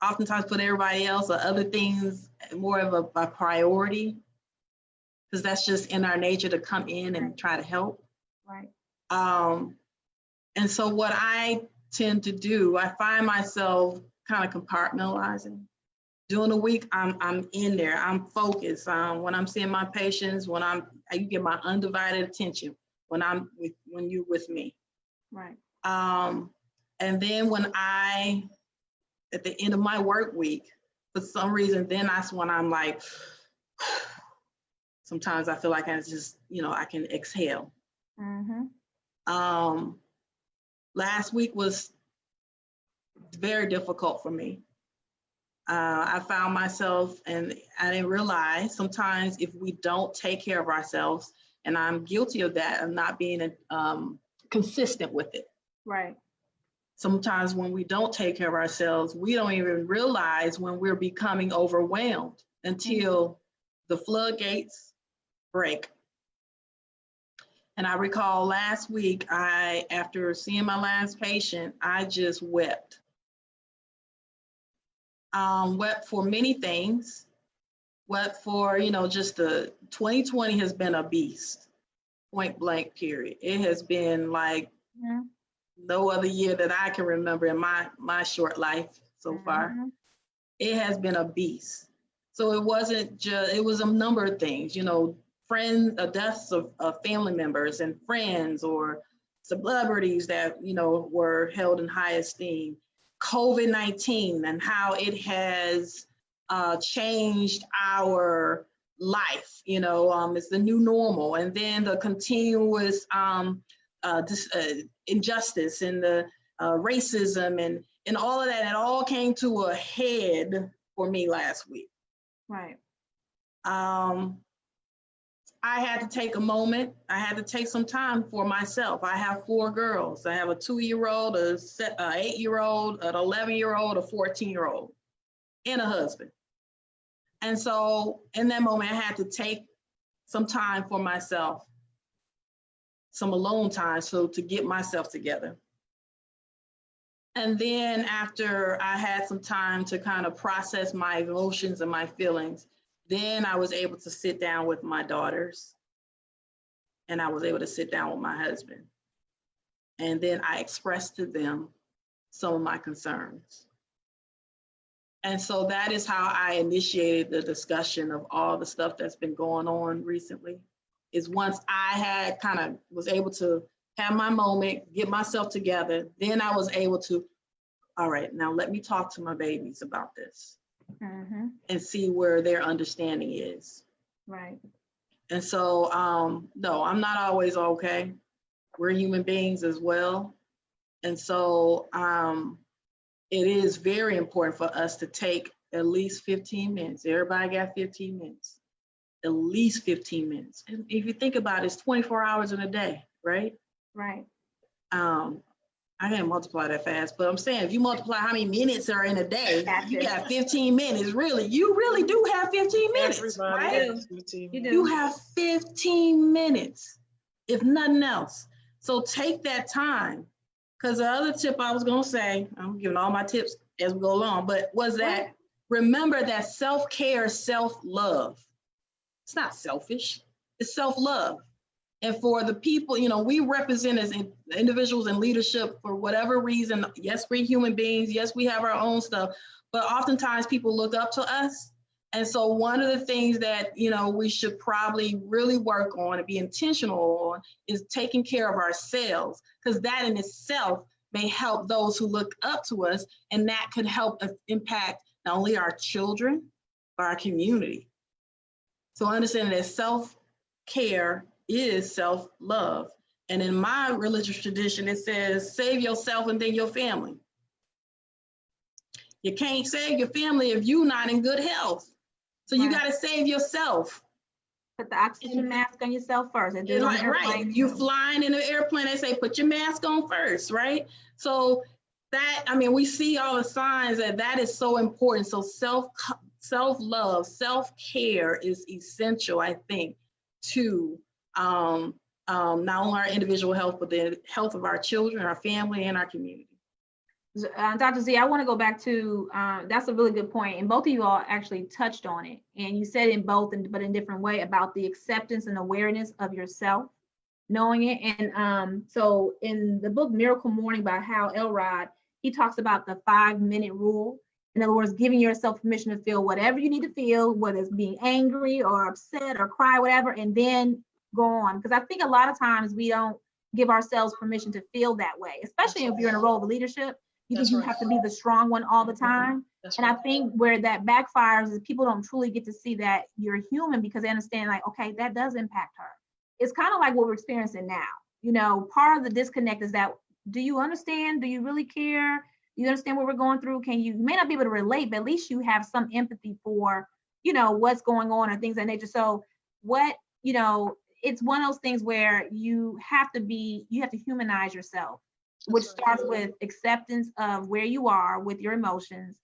oftentimes put everybody else or other things more of a priority, because that's just in our nature to come in and try to help. Right. And so what I tend to do, I find myself kind of compartmentalizing. During the week, I'm in there, I'm focused. When I'm seeing my patients, you get my undivided attention when you're with me. Right. And then at the end of my work week, for some reason, then that's when I'm like, sometimes I feel like I just, I can exhale. Mm-hmm. Last week was very difficult for me. I found myself, and I didn't realize sometimes if we don't take care of ourselves, and I'm guilty of that, of not being consistent with it. Right. Sometimes when we don't take care of ourselves, we don't even realize when we're becoming overwhelmed until the floodgates break. And I recall last week, after seeing my last patient, I just wept. Wept for many things. Wept for, just the 2020 has been a beast, point blank, period. It has been like no other year that I can remember in my short life so far. It has been a beast. So it wasn't just, it was a number of things, deaths of family members and friends, or celebrities that, were held in high esteem. COVID-19 and how it has changed our life, it's the new normal. And then the continuous injustice and the racism and all of that. It all came to a head for me last week. Right. I had to take a moment. I had to take some time for myself. I have 4 girls. I have a 2-year-old, an 8-year-old, an 11-year-old, a 14-year-old, and a husband. And so in that moment, I had to take some time for myself, some alone time, so to get myself together. And then after I had some time to kind of process my emotions and my feelings, then I was able to sit down with my daughters, and I was able to sit down with my husband. And then I expressed to them some of my concerns. And so that is how I initiated the discussion of all the stuff that's been going on recently, is once I had kind of was able to have my moment, get myself together, then I was able to, all right, now let me talk to my babies about this. Mm-hmm. And see where their understanding is. Right. And so, no, I'm not always okay. We're human beings as well. And so it is very important for us to take at least 15 minutes. Everybody got 15 minutes, at least 15 minutes. And if you think about it, it's 24 hours in a day, right? Right. I can't multiply that fast, but I'm saying if you multiply how many minutes are in a day, you got 15 minutes. Really, you really do have 15 minutes, right? You have 15 minutes, if nothing else. So take that time. Because the other tip I was gonna say, I'm giving all my tips as we go along, but was that remember that self-care is self-love. It's not selfish, it's self-love. And for the people, you know, we represent as individuals in leadership for whatever reason. Yes, we're human beings. Yes, we have our own stuff, but oftentimes people look up to us. And so one of the things that, you know, we should probably really work on and be intentional on is taking care of ourselves, because that in itself may help those who look up to us, and that could help us impact not only our children, but our community. So understanding that self-care is self-love. And in my religious tradition, it says, save yourself and then your family. You can't save your family if you're not in good health. So you got to save yourself. Put the oxygen mask on yourself first. And right. You flying in an airplane, they say, put your mask on first, right? So that, I mean, we see all the signs that is so important. So self-love, self-care is essential, I think, to not only our individual health, but the health of our children, our family, and our community. Dr. Z, I want to go back to, that's a really good point. And both of you all actually touched on it. And you said in both, but in different way, about the acceptance and awareness of yourself, knowing it. And so in the book, Miracle Morning by Hal Elrod, he talks about the 5-minute rule. In other words, giving yourself permission to feel whatever you need to feel, whether it's being angry or upset or cry, whatever, and then go on. Because I think a lot of times we don't give ourselves permission to feel that way, especially if you're in a role of leadership. You think you have to be the strong one all the time. And I think where that backfires is people don't truly get to see that you're human, because they understand, like, okay, that does impact her. It's kind of like what we're experiencing now. You know, part of the disconnect is that, do you understand? Do you really care? Do you understand what we're going through? You may not be able to relate, but at least you have some empathy for, you know, what's going on or things of that nature. So it's one of those things where you have to humanize yourself, which starts with acceptance of where you are with your emotions,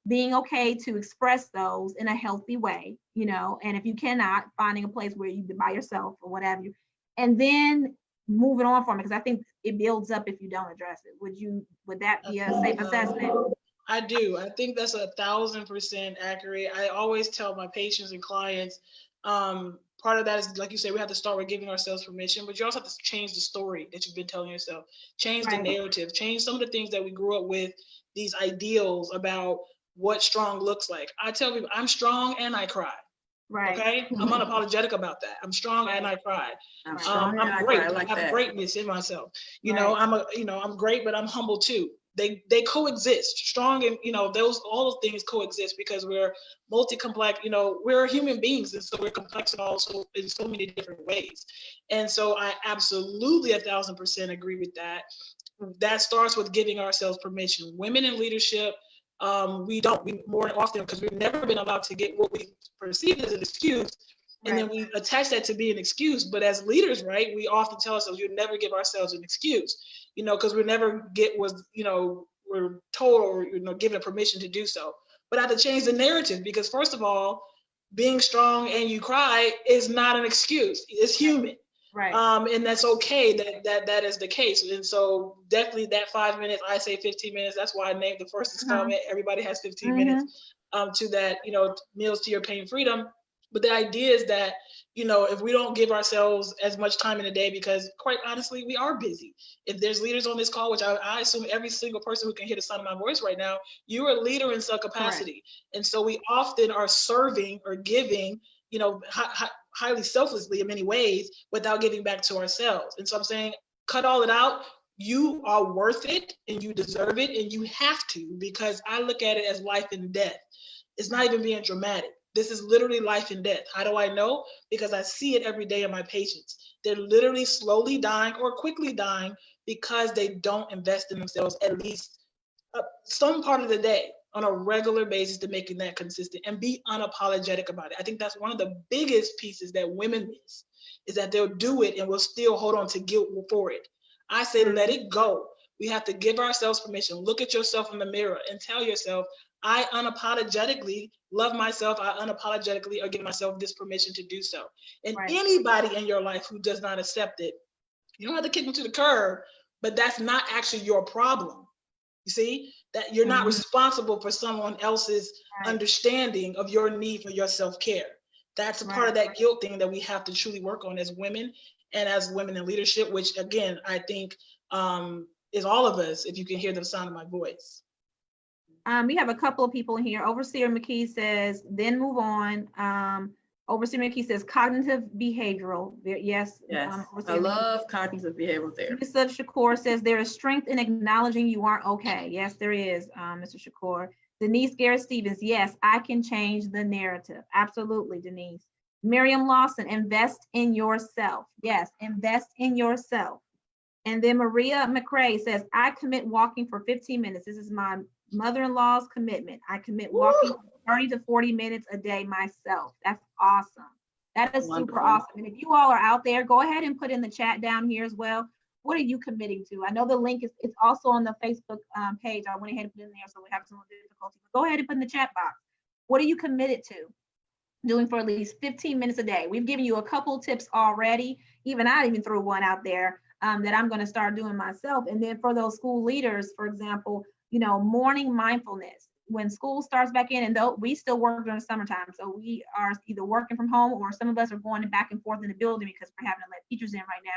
being okay to express those in a healthy way, you know, and if you cannot, finding a place where you be by yourself or whatever, and then moving on from it, because I think it builds up if you don't address it. Would that be a safe assessment? I do. I think that's 1,000% accurate. I always tell my patients and clients, part of that is, like you say, we have to start with giving ourselves permission, but you also have to change the story that you've been telling yourself, change the narrative, change some of the things that we grew up with, these ideals about what strong looks like. I tell people, I'm strong and I cry. Right. Okay. I'm unapologetic about that. I'm strong and I cry. I'm great. I like I have that. greatness in myself. You know, I'm great, but I'm humble too. they coexist. Strong and, those, all those things coexist because we're multi-complex, we're human beings. And so we're complex also in so many different ways. And so I absolutely 1,000% agree with that. That starts with giving ourselves permission. Women in leadership, we more often, because we've never been allowed to get what we perceive as an excuse. And then we attach that to be an excuse. But as leaders, right, we often tell ourselves, you never give ourselves an excuse, because we never we're told or, given permission to do so. But I have to change the narrative because, first of all, being strong and you cry is not an excuse. It's human. Right. And that's okay that is the case. And so definitely that 5 minutes, I say 15 minutes. That's why I named the first installment. Everybody has 15 minutes to that, meals to your pain freedom. But the idea is that, if we don't give ourselves as much time in a day, because quite honestly, we are busy. If there's leaders on this call, which I assume every single person who can hear the sound of my voice right now, you're a leader in some capacity. Correct. And so we often are serving or giving, highly selflessly in many ways without giving back to ourselves. And so I'm saying, cut all it out. You are worth it and you deserve it and you have to, because I look at it as life and death. It's not even being dramatic. This is literally life and death. How do I know? Because I see it every day in my patients. They're literally slowly dying or quickly dying because they don't invest in themselves at least some part of the day on a regular basis to making that consistent and be unapologetic about it. I think that's one of the biggest pieces that women miss, is that they'll do it and will still hold on to guilt for it. I say, let it go. We have to give ourselves permission. Look at yourself in the mirror and tell yourself, I unapologetically love myself. I unapologetically are giving myself this permission to do so. And anybody in your life who does not accept it, you don't have to kick them to the curb, but that's not actually your problem. You see, that you're not responsible for someone else's understanding of your need for your self-care. That's a part of that guilt thing that we have to truly work on as women and as women in leadership, which again, I think is all of us, if you can hear the sound of my voice. We have a couple of people in here. Overseer McKee says, then move on. Overseer McKee says cognitive behavioral. Yes. I love cognitive behavioral therapy. Mr. Shakur says there is strength in acknowledging you aren't okay. Yes, there is, Mr. Shakur. Denise Garrett Stevens, yes, I can change the narrative. Absolutely, Denise. Miriam Lawson, invest in yourself. Yes, invest in yourself. And then Maria McRae says, I commit walking for 15 minutes. This is my mother-in-law's commitment. I commit walking 30 to 40 minutes a day myself. That's awesome. That is super awesome. And if you all are out there, go ahead and put in the chat down here as well. What are you committing to? I know the link it's also on the Facebook page. I went ahead and put it in there, so we have some difficulty. But go ahead and put in the chat box. What are you committed to doing for at least 15 minutes a day? We've given you a couple tips already. I even threw one out there that I'm going to start doing myself. And then for those school leaders, for example, morning mindfulness. When school starts back in, and though we still work during the summertime, so we are either working from home or some of us are going back and forth in the building because we're having to let teachers in right now.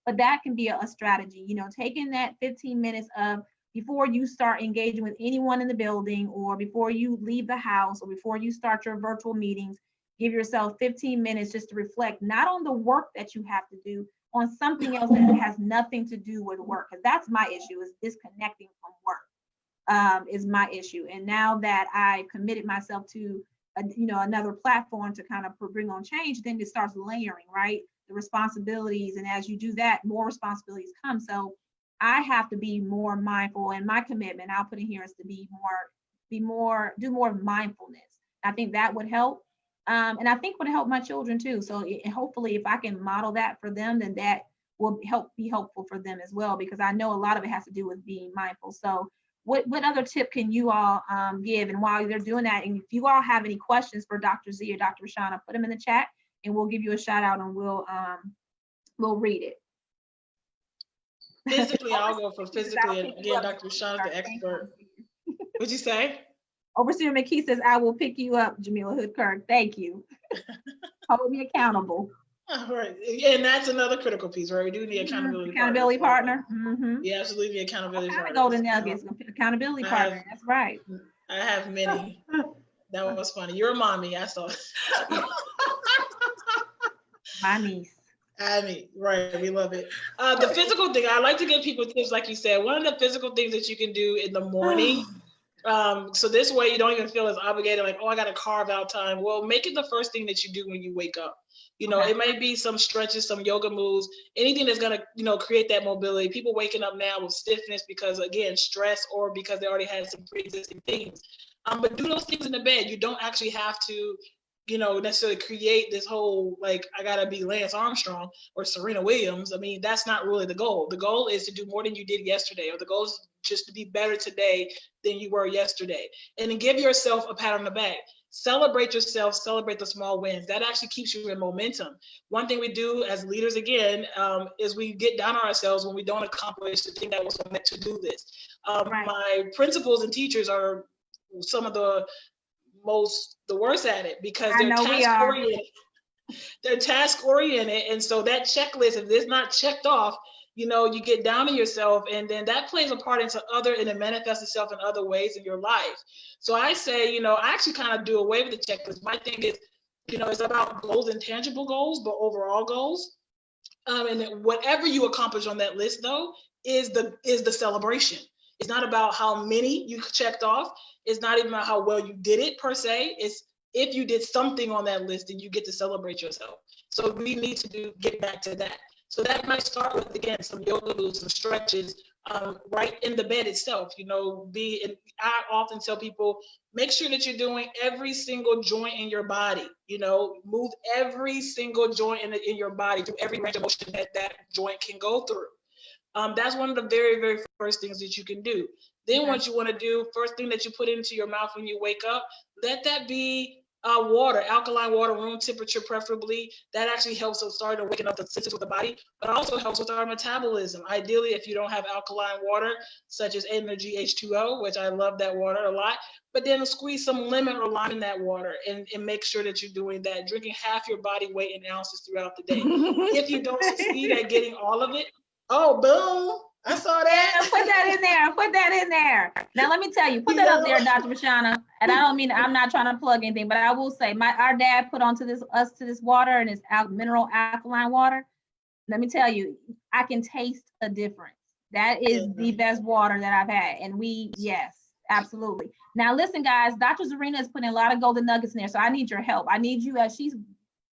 But that can be a strategy, taking that 15 minutes of before you start engaging with anyone in the building, or before you leave the house, or before you start your virtual meetings, give yourself 15 minutes just to reflect, not on the work that you have to do, on something else that has nothing to do with work. Because that's my issue, is disconnecting from work. Is my issue. And now that I committed myself to another platform to kind of bring on change, then it starts layering, right? The responsibilities, and as you do that, more responsibilities come. So I have to be more mindful, and my commitment I'll put in here is to do more mindfulness. I think that would help, and I think would help my children too. So hopefully, if I can model that for them, then that will be helpful for them as well, because I know a lot of it has to do with being mindful. So what other tip can you all give? And while they're doing that, and if you all have any questions for Dr. Z or Dr. Raushanah, put them in the chat and we'll give you a shout out and we'll read it. Physically, I'll go for physically, and again, Dr. Raushanah, the expert. What'd you say? Overseer McKee says, I will pick you up, Jamila Hood-Kirk. Thank you. Hold me accountable. All right. And that's another critical piece, right? We do need accountability partner. Mm-hmm. Yeah, absolutely, the accountability partner. Golden nuggets, accountability partner. That's right. I have many. That was funny. You're a mommy, I saw. My niece. I mean, right, we love it. The physical thing, I like to give people tips, like you said. One of the physical things that you can do in the morning, so this way you don't even feel as obligated, like, oh, I got to carve out time. Well, make it the first thing that you do when you wake up. You know, it may be some stretches, some yoga moves, anything that's going to, you know, create that mobility. People waking up now with stiffness because, again, stress or because they already had some pre-existing things. But do those things in the bed. You don't actually have to, you know, necessarily create this whole, like, I gotta be Lance Armstrong or Serena Williams. I mean, that's not really the goal. The goal is to do more than you did yesterday, or the goal is just to be better today than you were yesterday. And then give yourself a pat on the back. Celebrate yourself, celebrate the small wins. That actually keeps you in momentum. One thing we do as leaders, again, is we get down on ourselves when we don't accomplish the thing that was meant to do this. My principals and teachers are some of the worst at it because they're task oriented. They're task oriented, and so that checklist, if it's not checked off, you know, you get down on yourself, and then that plays a part into and it manifests itself in other ways in your life. So I say, you know, I actually kind of do away with the checklist. My thing is, you know, it's about goals and tangible goals, but overall goals. And then whatever you accomplish on that list, though, is the celebration. It's not about how many you checked off. It's not even about how well you did it per se. It's if you did something on that list, then you get to celebrate yourself. So we need to get back to that. So that might start with, again, some yoga moves, some stretches, right in the bed itself. You know, I often tell people, make sure that you're doing every single joint in your body. You know, move every single joint in your body through every range of motion that joint can go through. That's one of the very, very first things that you can do. Then what you want to do, first thing that you put into your mouth when you wake up, let that be water, alkaline water, room temperature preferably. That actually helps with starting to waken up the systems of the body, but also helps with our metabolism. Ideally, if you don't have alkaline water, such as Energy H2O, which I love that water a lot, but then squeeze some lemon or lime in that water and make sure that you're doing that, drinking half your body weight in ounces throughout the day. If you don't succeed at getting all of it, oh, boom. I saw that. Yeah, put that in there. Put that in there. Now, let me tell you, put that up there, Dr. Raushanah. And I don't mean, I'm not trying to plug anything, but I will say our dad put us to this water, and it's mineral alkaline water. Let me tell you, I can taste a difference. That is the best water that I've had. And yes, absolutely. Now, listen, guys, Dr. Zarinah is putting a lot of golden nuggets in there. So I need your help. I need you, as she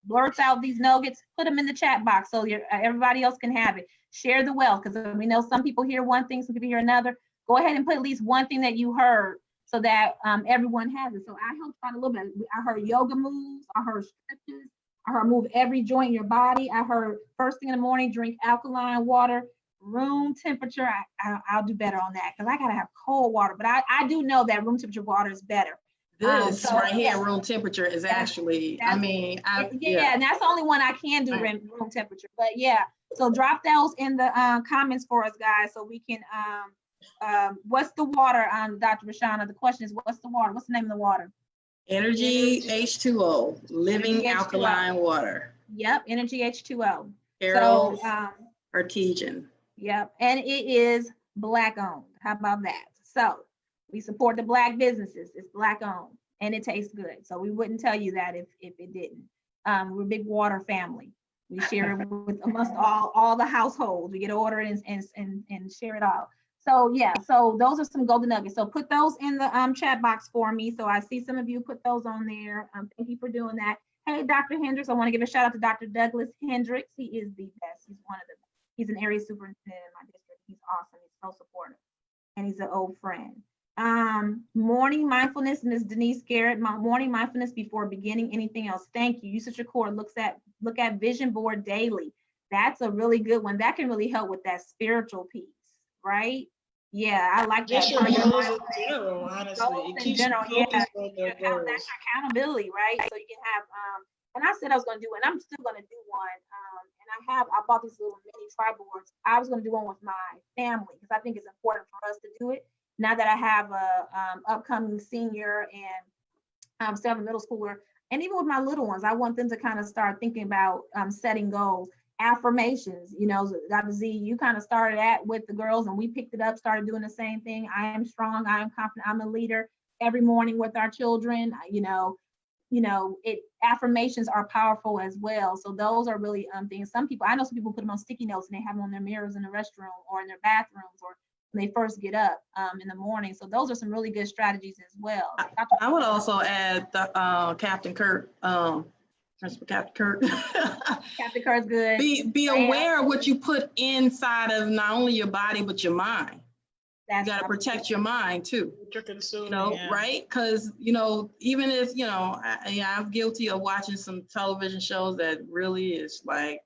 blurts out these nuggets, put them in the chat box so everybody else can have it. Share the wealth, because we know some people hear one thing, some people hear another. Go ahead and put at least one thing that you heard so that everyone has it. So I helped out a little bit. I heard yoga moves, I heard stretches, I heard move every joint in your body. I heard first thing in the morning, drink alkaline water, room temperature. I'll do better on that because I gotta have cold water, but I do know that room temperature water is better. This right here, room temperature, is actually, I mean, yeah, and that's the only one I can do room temperature. But yeah, so drop those in the comments for us, guys, so we can. What's the water, Dr. Raushanah? The question is, what's the water? What's the name of the water? Energy H2O, living Energy alkaline H2O. water. Yep, Energy H2O. Carol Artesian. Yep, and it is Black owned. How about that? So we support the Black businesses. It's Black owned and it tastes good. So we wouldn't tell you that if it didn't. We're a big water family. We share it with amongst all the households. We get an order and share it all. So yeah, so those are some golden nuggets. So put those in the chat box for me. So I see some of you put those on there. Thank you for doing that. Hey, Dr. Hendricks, I want to give a shout out to Dr. Douglas Hendricks. He is the best. He's one of the best. He's an area superintendent in my district. He's awesome. He's so supportive. And he's an old friend. Morning mindfulness, Ms. Denise Garrett. Morning mindfulness before beginning anything else. Thank you. Usage Record look at vision board daily. That's a really good one. That can really help with that spiritual piece, right? Yeah, I like that. Just your goals in general, honestly. It keeps you focused on their goals. That's your accountability, right? So you can have, and I said I was going to do it, and I'm still going to do one. And I bought these little mini tri-boards. I was going to do one with my family because I think it's important for us to do it. Now that I have a upcoming senior and 7 middle schooler, and even with my little ones, I want them to kind of start thinking about setting goals. Affirmations, you know, Dr. Z, you kind of started that with the girls and we picked it up, started doing the same thing. I am strong, I am confident, I'm a leader every morning with our children. You know, affirmations are powerful as well. So those are really things. I know some people put them on sticky notes and they have them on their mirrors in the restroom or in their bathrooms or when they first get up in the morning. So those are some really good strategies as well. I would also add the Captain Kirk, Principal Captain Kirk. Captain Kirk's good. Be aware of what you put inside of not only your body, but your mind. You got to protect your mind too. You're consuming, right? Because, even if, I'm guilty of watching some television shows that really is like,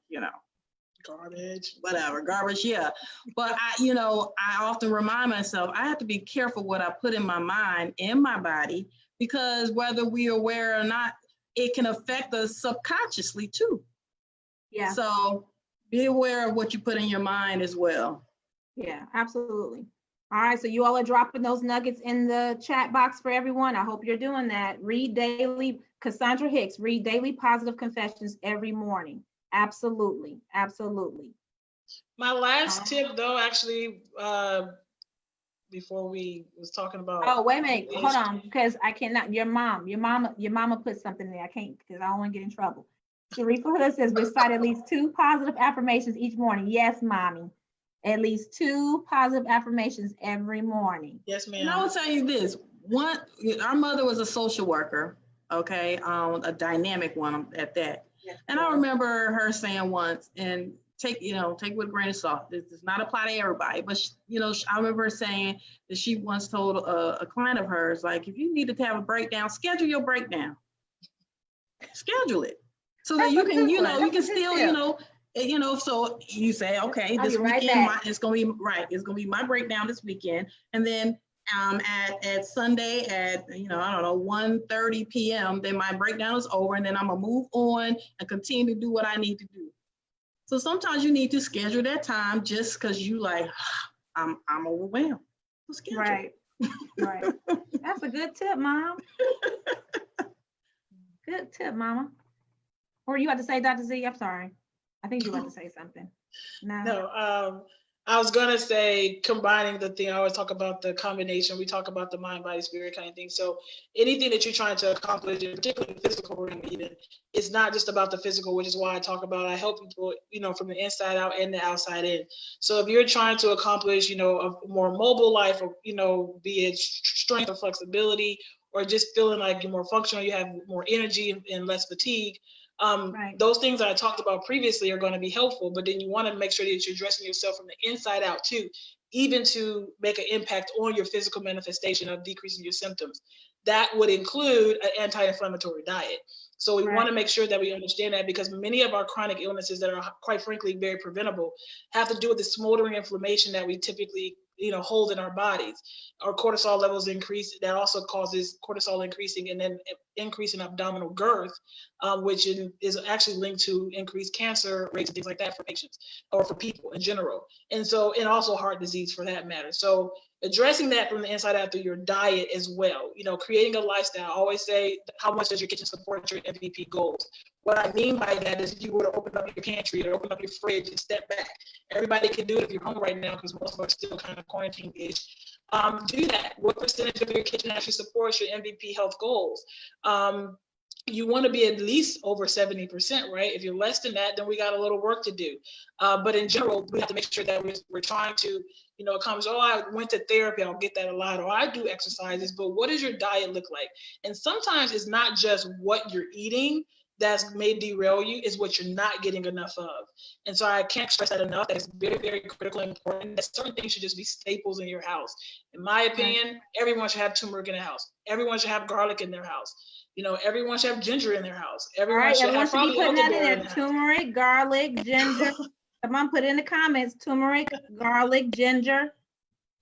garbage, whatever, garbage, yeah. But I often remind myself, I have to be careful what I put in my mind, in my body, because whether we're aware or not, it can affect us subconsciously too. Yeah. So be aware of what you put in your mind as well. Yeah, absolutely. All right, so you all are dropping those nuggets in the chat box for everyone. I hope you're doing that. Read daily, Cassandra Hicks, read daily positive confessions every morning. Absolutely, absolutely. My last tip though, actually, before we was talking about. Oh, wait a minute, hold on, because I cannot, your mama put something there. I can't, because I don't want to get in trouble. Sharifa Hood says, recite at least 2 positive affirmations each morning. Yes, mommy. At least 2 positive affirmations every morning. Yes, ma'am. And I will tell you this, our mother was a social worker, okay, a dynamic one at that. Yes, and I remember her saying once, and take with a grain of salt, this does not apply to everybody, but I remember her saying that she once told a client of hers, like, if you needed to have a breakdown, schedule your breakdown. Schedule it. So that you can, you can still, so you say, okay, this weekend it's gonna be my breakdown this weekend, and then at Sunday at 1:30 p.m. then my breakdown is over, and then I'm gonna move on and continue to do what I need to do. So sometimes you need to schedule that time just because you like, I'm overwhelmed. So schedule. Right. That's a good tip, Mom. Good tip, Mama. Or you had to say, Dr. Z? I'm sorry. I think you want to say something. No, I was gonna say combining the thing. I always talk about the combination. We talk about the mind, body, spirit kind of thing. So anything that you're trying to accomplish, particularly the physical realm, even, it's not just about the physical, which is why I help people, from the inside out and the outside in. So if you're trying to accomplish, a more mobile life, or be it strength or flexibility, or just feeling like you're more functional, you have more energy and less fatigue. Those things that I talked about previously are going to be helpful, but then you want to make sure that you're addressing yourself from the inside out too, even to make an impact on your physical manifestation of decreasing your symptoms. That would include an anti-inflammatory diet. So we want to make sure that we understand that, because many of our chronic illnesses that are, quite frankly, very preventable have to do with the smoldering inflammation that we typically hold in our bodies. Our cortisol levels increase. That also causes cortisol increasing, and then increase in abdominal girth, which is actually linked to increased cancer rates and things like that for patients or for people in general. And also heart disease for that matter. So addressing that from the inside out through your diet as well, creating a lifestyle. I always say, how much does your kitchen support your MVP goals? What I mean by that is, if you were to open up your pantry or open up your fridge and step back, everybody can do it if you're home right now, because most of us are still kind of quarantine-ish. Do that. What percentage of your kitchen actually supports your MVP health goals? You want to be at least over 70%, right? If you're less than that, then we got a little work to do. But in general, we have to make sure that we're trying to, accomplish, I went to therapy, I'll get that a lot, or I do exercises, but what does your diet look like? And sometimes it's not just what you're eating that's may derail you, is what you're not getting enough of. And so I can't stress that enough. That's very, very critical and important. That certain things should just be staples in your house. In my opinion, everyone should have turmeric in their house. Everyone should have garlic in their house. Everyone should have ginger in their house. Everyone should have be putting that in there. Turmeric, garlic, ginger. Come on, put it in the comments. Turmeric, garlic, ginger.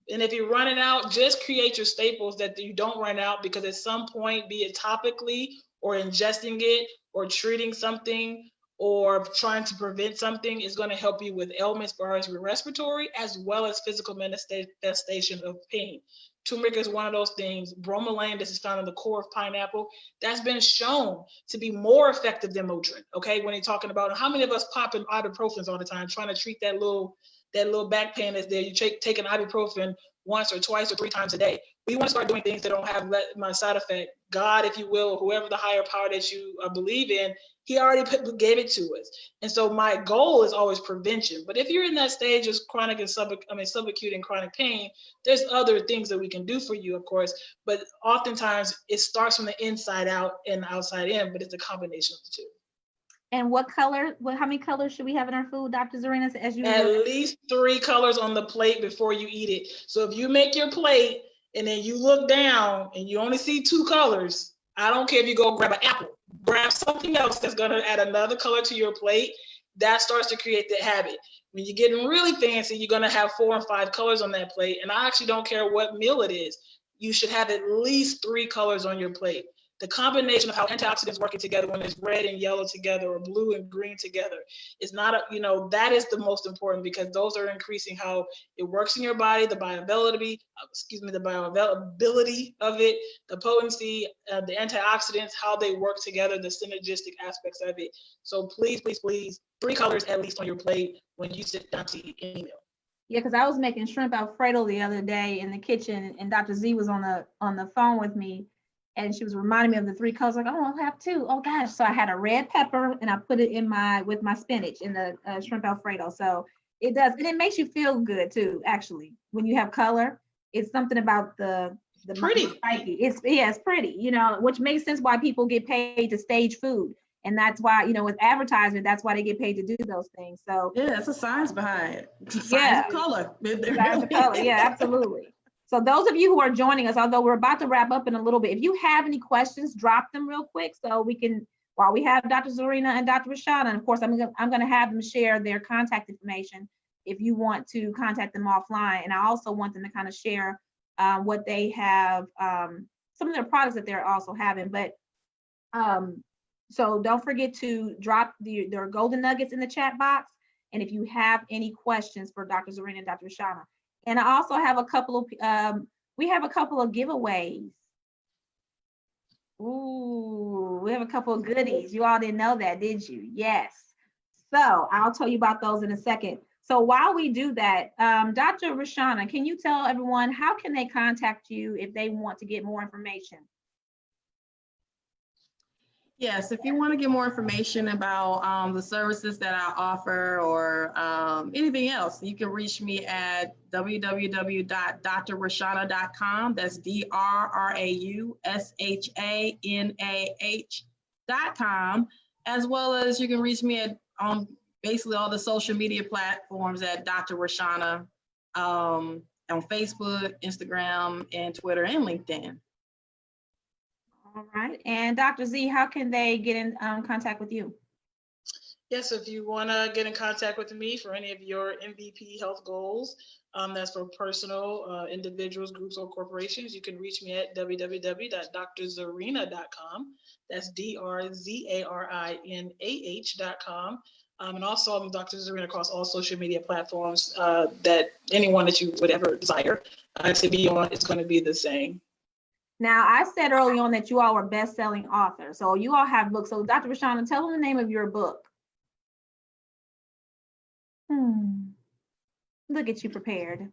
And if you're running out, just create your staples that you don't run out, because at some point, be it topically or ingesting it or treating something or trying to prevent something, is going to help you with ailments as far as your respiratory as well as physical manifestation of pain. Turmeric is one of those things. Bromelain, this is found in the core of pineapple, that's been shown to be more effective than Motrin. Okay, when you're talking about how many of us pop in ibuprofens all the time, trying to treat that little back pain that's there. You take an ibuprofen once or twice or 3 times a day. We want to start doing things that don't have my side effect. God, if you will, whoever the higher power that you believe in, he already gave it to us. And so my goal is always prevention. But if you're in that stage of chronic and subacute and chronic pain, there's other things that we can do for you, of course. But oftentimes it starts from the inside out and the outside in, but it's a combination of the two. And how many colors should we have in our food, Dr. Zarinah, as you At least 3 colors on the plate before you eat it. So if you make your plate and then you look down and you only see 2 colors, I don't care if you go grab an apple, grab something else that's gonna add another color to your plate. That starts to create the habit. When you're getting really fancy, you're gonna have 4 and 5 colors on that plate. And I actually don't care what meal it is. You should have at least 3 colors on your plate. The combination of how antioxidants working together when it's red and yellow together or blue and green together is not that is the most important, because those are increasing how it works in your body, the bioavailability of it, the potency, the antioxidants, how they work together, the synergistic aspects of it. So please, please, please, 3 colors at least on your plate when you sit down to eat any meal. Yeah, because I was making shrimp Alfredo the other day in the kitchen, and Dr. Z was on the phone with me, and she was reminding me of the 3 colors. Like, oh, I'll have 2. Oh gosh! So I had a red pepper, and I put it in with my spinach in the shrimp Alfredo. So it does, and it makes you feel good too. Actually, when you have color, it's something about the pretty. It's pretty. Which makes sense why people get paid to stage food. And that's why, with advertisement, that's why they get paid to do those things. So Yeah, it's a science behind it. Science Yeah. of color. Science of color. Yeah, absolutely. So those of you who are joining us, although we're about to wrap up in a little bit, if you have any questions, drop them real quick so we can, while we have Dr. Zarinah and Dr. Raushanah, and of course, I'm going to have them share their contact information if you want to contact them offline. And I also want them to kind of share what they have, some of their products that they're also having. But so don't forget to drop their golden nuggets in the chat box. And if you have any questions for Dr. Zarinah and Dr. Raushanah. And I also have a couple of, we have a couple of giveaways. Ooh, we have a couple of goodies. You all didn't know that, did you? Yes. So I'll tell you about those in a second. So while we do that, Dr. Raushanah, can you tell everyone how can they contact you if they want to get more information? Yes, if you want to get more information about the services that I offer or anything else, you can reach me at www.drraushanah.com. That's DRRAUSHANAH.com, as well as you can reach me at basically all the social media platforms at Dr. Raushanah on Facebook, Instagram, and Twitter and LinkedIn. All right. And Dr. Z, how can they get in contact with you? Yes, if you want to get in contact with me for any of your MVP health goals, that's for personal, individuals, groups, or corporations, you can reach me at www.drzarinah.com. That's DRZARINAH.com. And also I'm Dr. Zarinah across all social media platforms that anyone that you would ever desire to be on is going to be the same. Now, I said early on that you all were best-selling authors. So you all have books. So Dr. Raushanah, tell them the name of your book. Look at you prepared.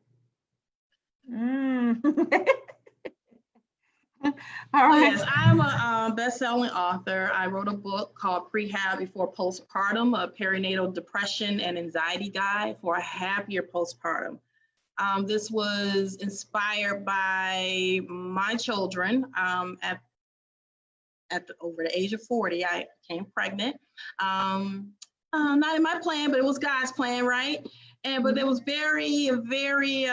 All right. Yes, I'm a best-selling author. I wrote a book called Prehab Before Postpartum, a perinatal depression and anxiety guide for a happier postpartum. This was inspired by my children. Over the age of 40, I became pregnant. Not in my plan, but it was God's plan, right? But it was very, very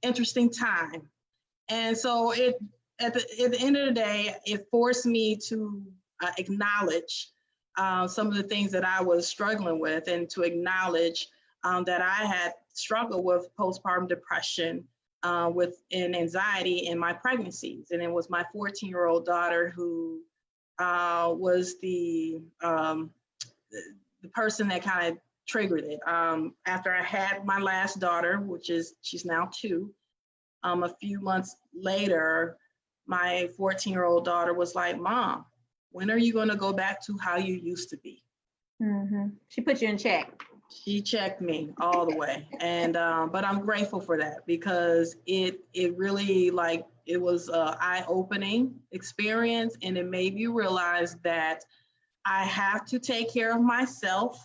interesting time. And so at the end of the day, it forced me to acknowledge some of the things that I was struggling with, and to acknowledge that I had struggled with postpartum depression and anxiety in my pregnancies. And it was my 14-year-old daughter who was the person that kind of triggered it. After I had my last daughter, she's now 2, a few months later, my 14-year-old daughter was like, "Mom, when are you going to go back to how you used to be?" She put you in check. She checked me all the way. And, but I'm grateful for that because it really like, it was a eye-opening experience, and it made me realize that I have to take care of myself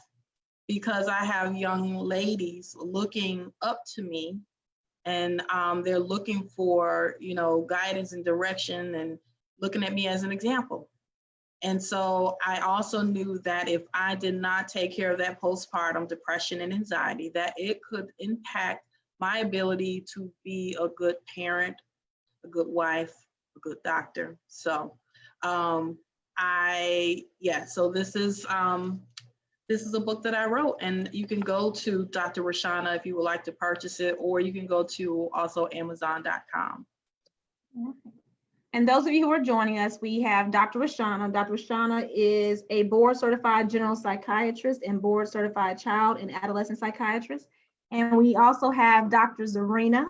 because I have young ladies looking up to me, and they're looking for, guidance and direction and looking at me as an example. And so I also knew that if I did not take care of that postpartum depression and anxiety, that it could impact my ability to be a good parent, a good wife, a good doctor. So so this is a book that I wrote, and you can go to Dr. Raushanah if you would like to purchase it, or you can go to also Amazon.com. And those of you who are joining us, we have Dr. Raushanah. Dr. Raushanah is a board certified general psychiatrist and board certified child and adolescent psychiatrist. And we also have Dr. Zarinah.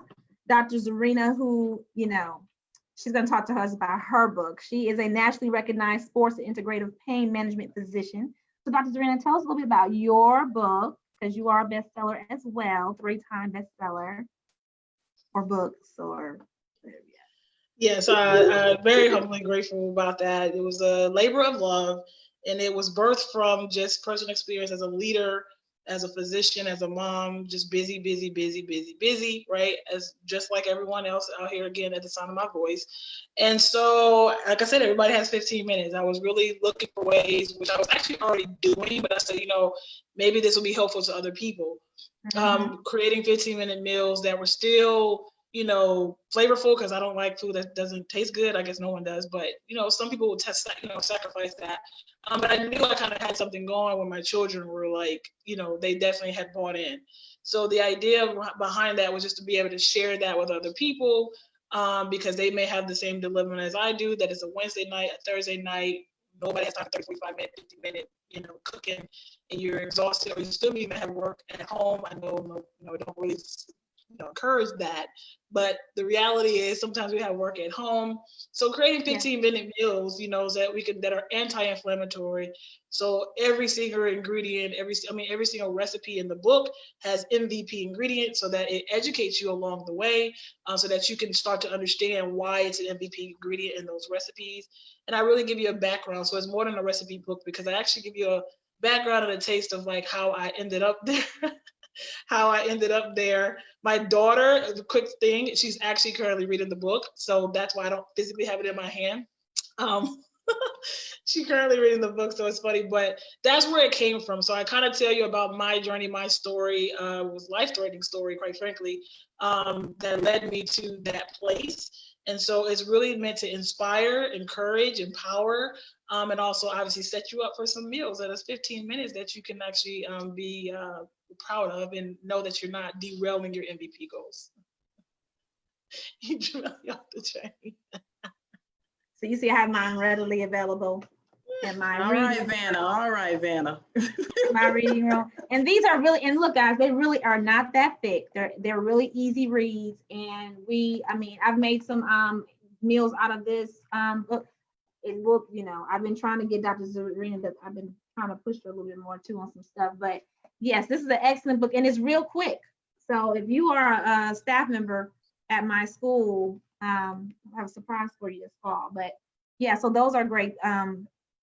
Dr. Zarinah, who, she's going to talk to us about her book. She is a nationally recognized sports and integrative pain management physician. So Dr. Zarinah, tell us a little bit about your book, because you are a bestseller as well, 3-time bestseller, or books, or Yes, I'm very humbly grateful about that. It was a labor of love, and it was birthed from just personal experience as a leader, as a physician, as a mom, just busy, right? As just like everyone else out here, again, at the sound of my voice. And so, like I said, everybody has 15 minutes. I was really looking for ways, which I was actually already doing, but I said, maybe this will be helpful to other people. Creating 15-minute meals that were still flavorful, because I don't like food that doesn't taste good. I guess no one does, but some people will sacrifice that. But I knew I kind of had something going when my children were like, they definitely had bought in. So the idea behind that was just to be able to share that with other people, because they may have the same dilemma as I do, that it's a Wednesday night, a Thursday night, nobody has time for 30, 45 minute, 50-minute, cooking, and you're exhausted, or you still even have work at home. I know, don't really encourage that, but the reality is sometimes we have work at home. So creating 15-minute meals, that are anti-inflammatory. So every single ingredient, every single recipe in the book has MVP ingredients, so that it educates you along the way, so that you can start to understand why it's an MVP ingredient in those recipes. And I really give you a background, so it's more than a recipe book, because I actually give you a background and a taste of like how I ended up there. My daughter, the quick thing, she's actually currently reading the book, so that's why I don't physically have it in my hand. She's currently reading the book, so it's funny, but that's where it came from. So I kind of tell you about my journey, my story. Was life-threatening story, quite frankly, that led me to that place. And so it's really meant to inspire, encourage, empower, and also obviously set you up for some meals that is 15 minutes that you can actually be proud of, and know that you're not derailing your MVP goals. You drew me off the chain. So you see, I have mine readily available in my All right, Vanna. my reading room. And these are really, and look guys, they really are not that thick. They're really easy reads. And I've made some meals out of this book. It will, I've been trying to get Dr. Zarinah, that I've been trying to push her a little bit more too on some stuff. But yes, this is an excellent book, and it's real quick. So if you are a staff member at my school, I have a surprise for you this fall. But yeah, so those are great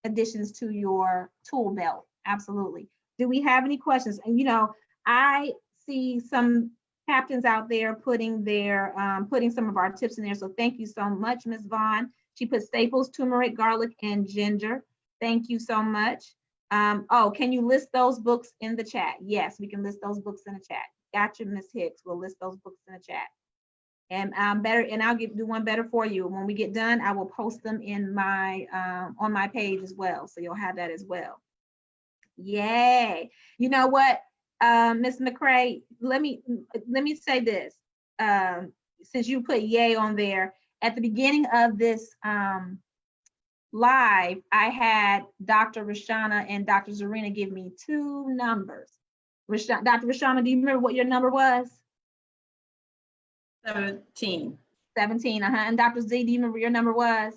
additions to your tool belt. Absolutely. Do we have any questions? And I see some captains out there putting some of our tips in there. So thank you so much, Ms. Vaughn. She put staples, turmeric, garlic, and ginger. Thank you so much. Can you list those books in the chat? Yes, we can list those books in the chat. Gotcha, Ms. Hicks. We'll list those books in the chat. And I'll do one better for you. When we get done, I will post them in my on my page as well. So you'll have that as well. Yay. You know what, Ms. McCrae, let me say this. Since you put yay on there, at the beginning of this live, I had Dr. Raushanah and Dr. Zarinah give me 2 numbers. Dr. Raushanah, do you remember what your number was? 17. 17, And Dr. Z, do you remember your number was?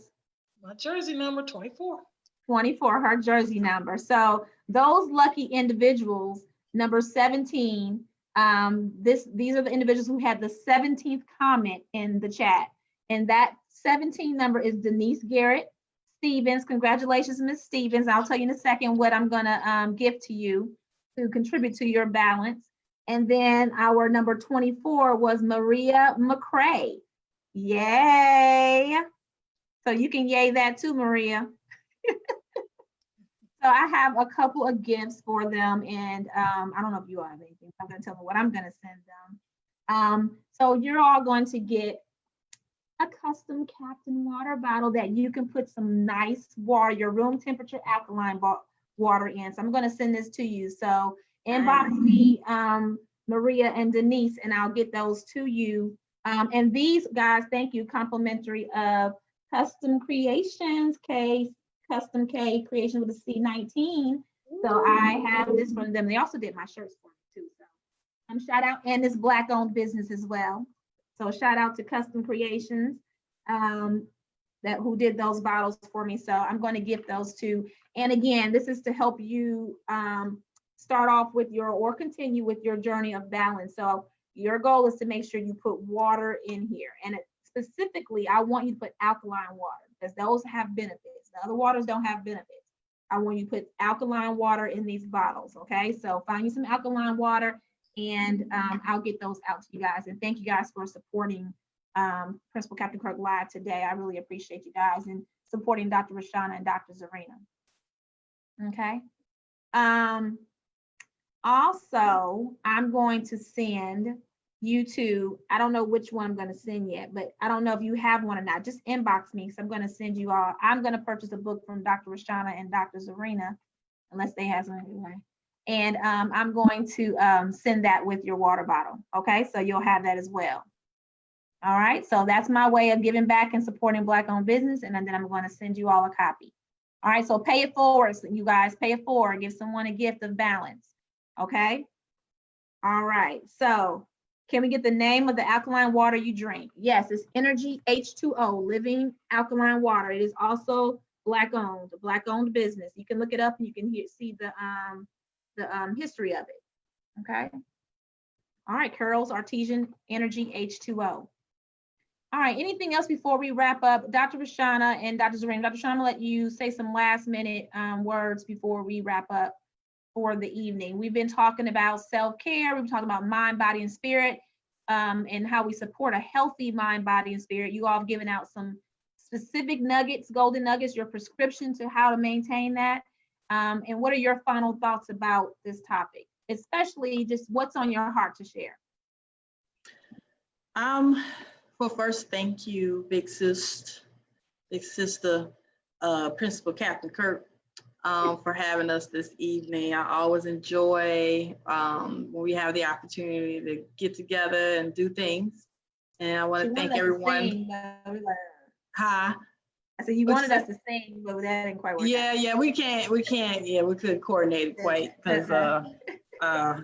My jersey number, 24. 24, her jersey number. So those lucky individuals number 17. These are the individuals who had the 17th comment in the chat. And that 17 number is Denise Garrett Stevens. Congratulations, Ms. Stevens. I'll tell you in a second what I'm gonna give to you to contribute to your balance. And then our number 24 was Maria McCrae. Yay. So you can yay that too, Maria. So I have a couple of gifts for them, and I don't know if you all have anything. I'm gonna tell them what I'm gonna send them. So you're all going to get a custom Captain water bottle that you can put some nice water, your room temperature alkaline water in. So I'm gonna send this to you. So inbox me, Maria and Denise, and I'll get those to you. And these guys, thank you, complimentary of Custom Creations, Custom K Creation with a C19. So I have this from them. They also did my shirts for me too. So shout out, and this Black owned business as well. So shout out to Custom Creations who did those bottles for me. So I'm going to gift those too. And again, this is to help you start off with or continue with your journey of balance. So your goal is to make sure you put water in here. And specifically, I want you to put alkaline water because those have benefits. The other waters don't have benefits. I want you to put alkaline water in these bottles, okay? So find you some alkaline water, and I'll get those out to you guys. And thank you guys for supporting Principal Captain Kirk Live today. I really appreciate you guys and supporting Dr. Raushanah and Dr. Zarinah, okay? Also, I'm going to send you to, I don't know which one I'm going to send yet, but I don't know if you have one or not. Just inbox me. So I'm going to send you all. I'm going to purchase a book from Dr. Raushanah and Dr. Zarinah, unless they have one anyway. And I'm going to send that with your water bottle. Okay, so you'll have that as well. All right, so that's my way of giving back and supporting Black owned business. And then I'm going to send you all a copy. All right, so pay it forward, you guys. Pay it forward. Give someone a gift of balance. Okay. All right, so can we get the name of the alkaline water you drink? Yes, it's Energy H2O, living alkaline water. It is also Black owned business. You can look it up and you can see the history of it. Okay. All right, Carol's Artesian Energy H2O. All right, anything else before we wrap up? Dr. Raushanah and Dr. Zarinah. Dr. Raushanah, I'm gonna let you say some last minute words before we wrap up for the evening. We've been talking about self-care. We've been talking about mind, body, and spirit, and how we support a healthy mind, body, and spirit. You all have given out some specific nuggets, golden nuggets, your prescription to how to maintain that. And what are your final thoughts about this topic, especially just what's on your heart to share? Well, first, thank you, big sister, Principal Captain Kirk, for having us this evening. I always enjoy when we have the opportunity to get together and do things. And I want to thank everyone. Huh? I said you wanted us to sing, but that didn't quite work. Yeah, we can't. Yeah, we couldn't coordinate it quite because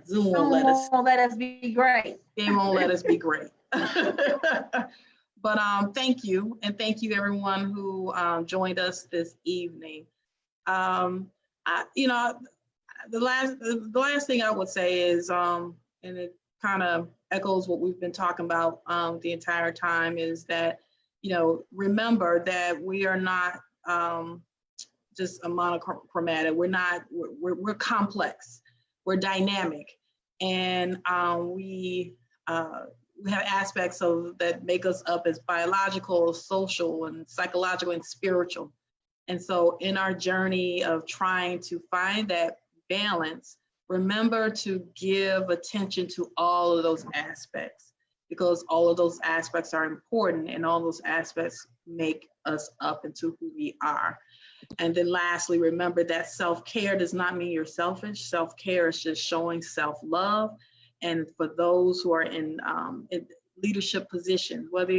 Zoom won't let us be great. They won't let us be great. But thank you, and thank you everyone who joined us this evening. The last thing I would say is, and it kind of echoes what we've been talking about the entire time, is that, remember that we are not just a monochromatic. We're complex. We're dynamic, and we have aspects that make us up as biological, social, and psychological, and spiritual. And so in our journey of trying to find that balance, remember to give attention to all of those aspects, because all of those aspects are important and all those aspects make us up into who we are. And then lastly, remember that self-care does not mean you're selfish. Self-care is just showing self-love. And for those who are in leadership positions, whether,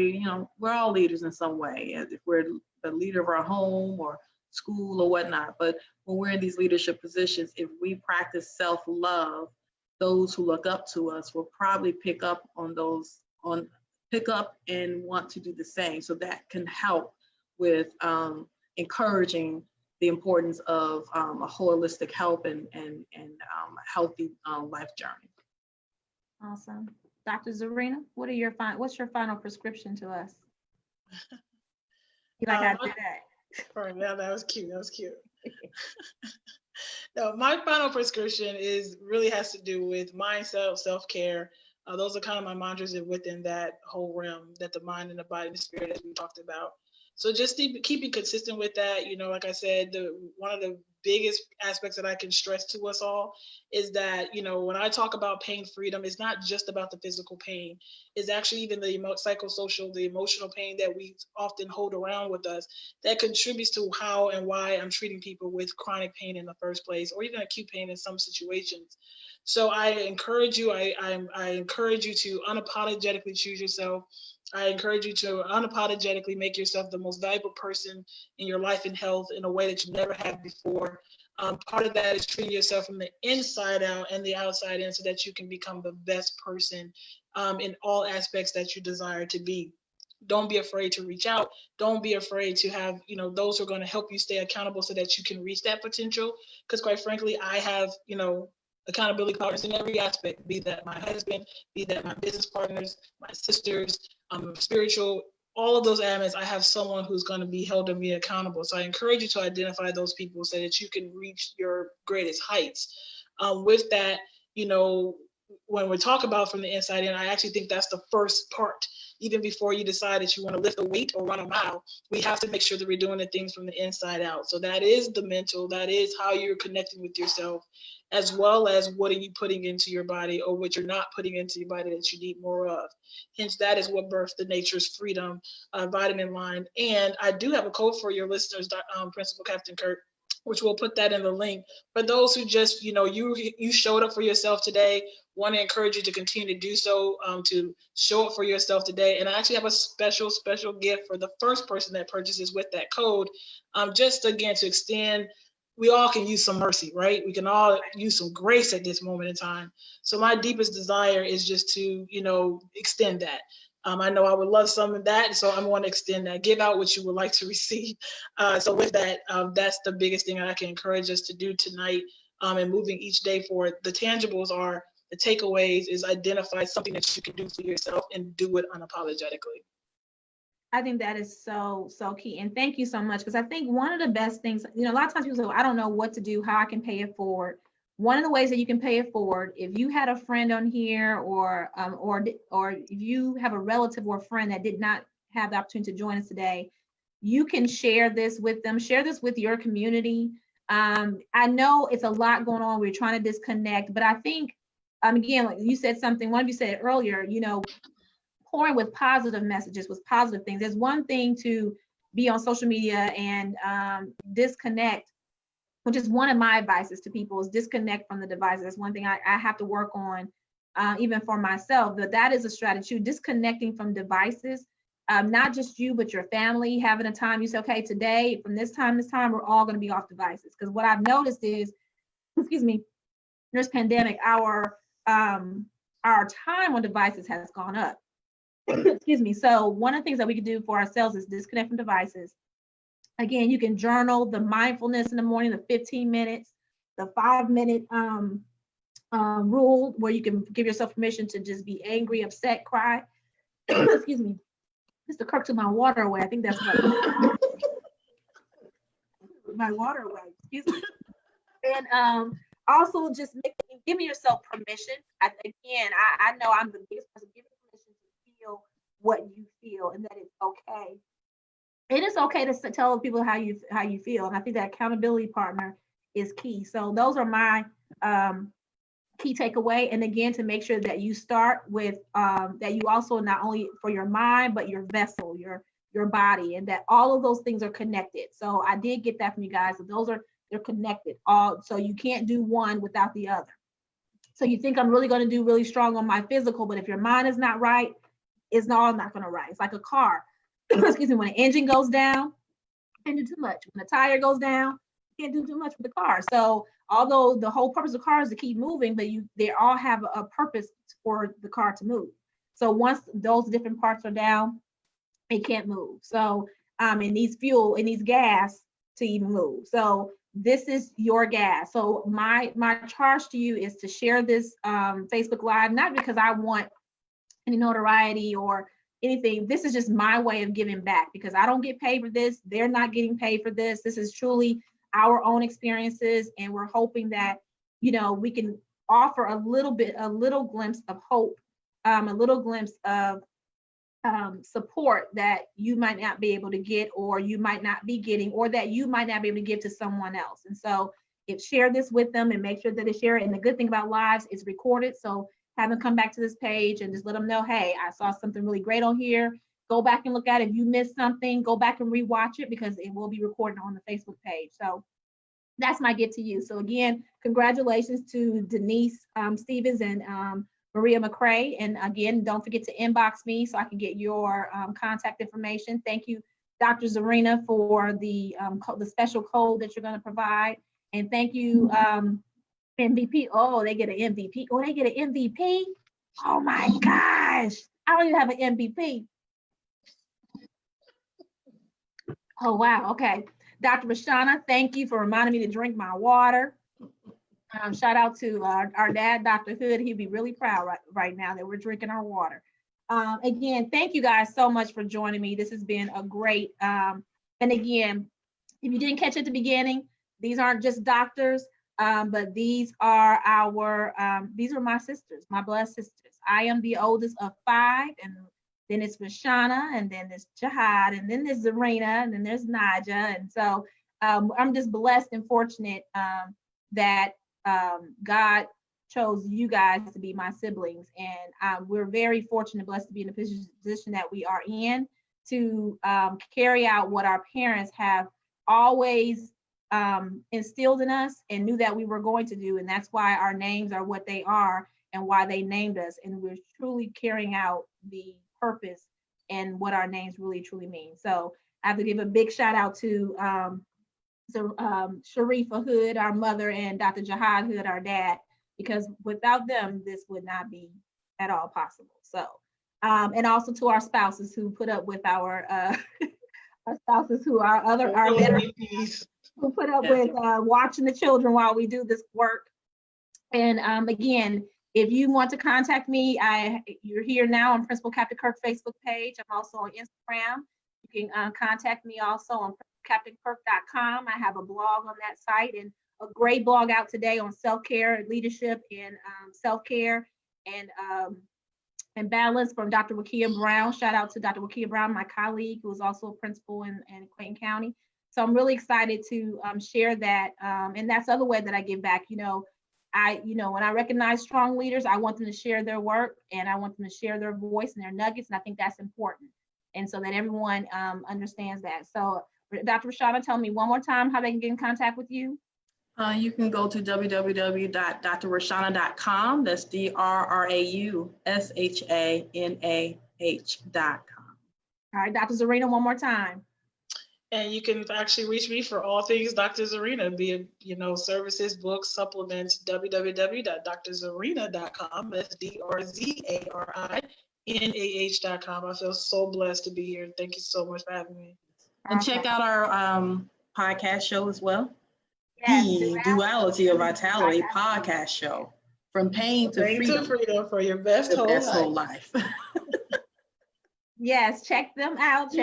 we're all leaders in some way, if we're the leader of our home or school or whatnot, but when we're in these leadership positions, if we practice self-love, those who look up to us will probably pick up and want to do the same. So that can help with encouraging the importance of a holistic health and healthy life journey. Awesome. Dr. Zarinah, what's your final prescription to us? You like how I did that? Right, yeah, that was cute. That was cute. No, my final prescription really has to do with mindset, self-care. Those are kind of my mantras within that whole realm, that the mind and the body and the spirit, as we talked about. So just keeping consistent with that. Like I said, one of the biggest aspects that I can stress to us all is that, when I talk about pain freedom, it's not just about the physical pain. It's actually even the psychosocial, the emotional pain that we often hold around with us that contributes to how and why I'm treating people with chronic pain in the first place, or even acute pain in some situations. So I encourage you, I encourage you to unapologetically choose yourself. I encourage you to unapologetically make yourself the most valuable person in your life and health in a way that you never have before. Part of that is treating yourself from the inside out and the outside in so that you can become the best person in all aspects that you desire to be. Don't be afraid to reach out. Don't be afraid to have, those who are going to help you stay accountable so that you can reach that potential. Because quite frankly, I have, accountability partners in every aspect, be that my husband, be that my business partners, my sisters, spiritual, all of those elements, I have someone who's going to be holding me accountable. So I encourage you to identify those people so that you can reach your greatest heights. With that, when we talk about from the inside in, I actually think that's the first part. Even before you decide that you want to lift a weight or run a mile, we have to make sure that we're doing the things from the inside out. So that is the mental, that is how you're connecting with yourself, as well as what are you putting into your body or what you're not putting into your body that you need more of. Hence, that is what birthed the Nature's Freedom vitamin line. And I do have a code for your listeners, Principal Captain Kirk, which we'll put that in the link. For those who just, you showed up for yourself today, want to encourage you to continue to do so, to show up for yourself today. And I actually have a special gift for the first person that purchases with that code, just again to extend. We all can use some mercy, right? We can all use some grace at this moment in time. So my deepest desire is just to, extend that. I know I would love some of that, so I'm going to extend that. Give out what you would like to receive. So with that, that's the biggest thing I can encourage us to do tonight, and moving each day forward. The tangibles are, the takeaways is identify something that you can do for yourself and do it unapologetically. I think that is so key. And thank you so much, because I think one of the best things, a lot of times people say, well, I don't know what to do, how I can pay it forward. One of the ways that you can pay it forward, if you had a friend on here or if you have a relative or a friend that did not have the opportunity to join us today, you can share this with them, share this with your community. I know it's a lot going on. We're trying to disconnect, but I think, again, like you said something, one of you said it earlier, pouring with positive messages, with positive things. There's one thing to be on social media and disconnect, which is one of my advices to people, is disconnect from the devices. That's one thing I have to work on, even for myself, but that is a strategy, disconnecting from devices, not just you, but your family, having a time, you say, okay, today, from this time, we're all gonna be off devices. Because what I've noticed is, this pandemic, our time on devices has gone up. So one of the things that we can do for ourselves is disconnect from devices. Again, you can journal, the mindfulness in the morning, the 15 minutes, the 5-minute rule, where you can give yourself permission to just be angry, upset, cry. Mr. Kirk took my water away. I think that's what my water away. And also just giving yourself permission. I know I'm the biggest person, giving permission to feel what you feel, and that it's okay. It is okay to tell people how you feel, and I think that accountability partner is key. So those are my key takeaway. And again, to make sure that you start with that you also, not only for your mind, but your vessel, your body, and that all of those things are connected. So I did get that from you guys. So they're connected. So you can't do one without the other. So you think I'm really going to do really strong on my physical, but if your mind is not right, it's not going to right. It's like a car. When an engine goes down, you can't do too much. When the tire goes down, you can't do too much with the car. So although the whole purpose of the car is to keep moving, but they all have a purpose for the car to move. So once those different parts are down, it can't move. So it needs fuel, it needs gas, to even move. So this is your gas. So my charge to you is to share this Facebook Live, not because I want any notoriety or anything. This is just my way of giving back, because I don't get paid for this. They're not getting paid for this. This is truly our own experiences, and we're hoping that, you know, we can offer a little glimpse of hope, a little glimpse of support that you might not be able to get, or you might not be getting, or that you might not be able to give to someone else. And so share this with them and make sure that they share it. And the good thing about lives, it's recorded. So have them come back to this page and just let them know, hey, I saw something really great on here. Go back and look at it. If you missed something, go back and rewatch it, because it will be recorded on the Facebook page. So that's my gift to you. So again, congratulations to Denise Stevens and Maria McCrae. And again, don't forget to inbox me so I can get your contact information. Thank you, Dr. Zarinah, for the special code that you're going to provide. And thank you, MVP. Oh, they get an MVP. Oh, they get an MVP. Oh my gosh. I don't even have an MVP. Oh, wow. Okay. Dr. Raushanah, thank you for reminding me to drink my water. Shout out to our dad, Dr. Hood. He'd be really proud right now that we're drinking our water. Again, thank you guys so much for joining me. This has been a great, and again, if you didn't catch at the beginning, these aren't just doctors, but these are my sisters, my blood sisters. I am the oldest of 5, and then it's Raushanah, and then there's Jihad, and then there's Zarinah, and then there's Naja. And so I'm just blessed and fortunate that God chose you guys to be my siblings. And we're very fortunate, blessed to be in the position that we are in, to carry out what our parents have always instilled in us and knew that we were going to do. And that's why our names are what they are and why they named us. And we're truly carrying out the purpose and what our names really truly mean. So I have to give a big shout out to Sharifa Hood, our mother, and Dr. Jihad Hood, our dad, because without them, this would not be at all possible. So, and also to our spouses who put up with our spouses who are our veterans, who put up with watching the children while we do this work. And again, if you want to contact me, you're here now on Principal Captain Kirk Facebook page. I'm also on Instagram. You can contact me also on CaptainKirk.com. I have a blog on that site, and a great blog out today on self-care, leadership, and self-care and balance from Dr. Wakia Brown. Shout out to Dr. Wakia Brown, my colleague, who is also a principal in Clayton County. So I'm really excited to share that, and that's the other way that I give back. When I recognize strong leaders, I want them to share their work, and I want them to share their voice and their nuggets, and I think that's important. And so that everyone understands that. So Dr. Raushanah, tell me one more time how they can get in contact with you. You can go to www.drraushanah.com. That's DRRAUSHANAH.com. All right, Dr. Zarinah, one more time. And you can actually reach me for all things Dr. Zarinah, be it, services, books, supplements, www.drzarinah.com. That's DRZARINAH.com. I feel so blessed to be here. Thank you so much for having me. And check out our podcast show as well. Yes, The Duality of Vitality podcast show. From pain to freedom. For your best whole life. Yes, check them out.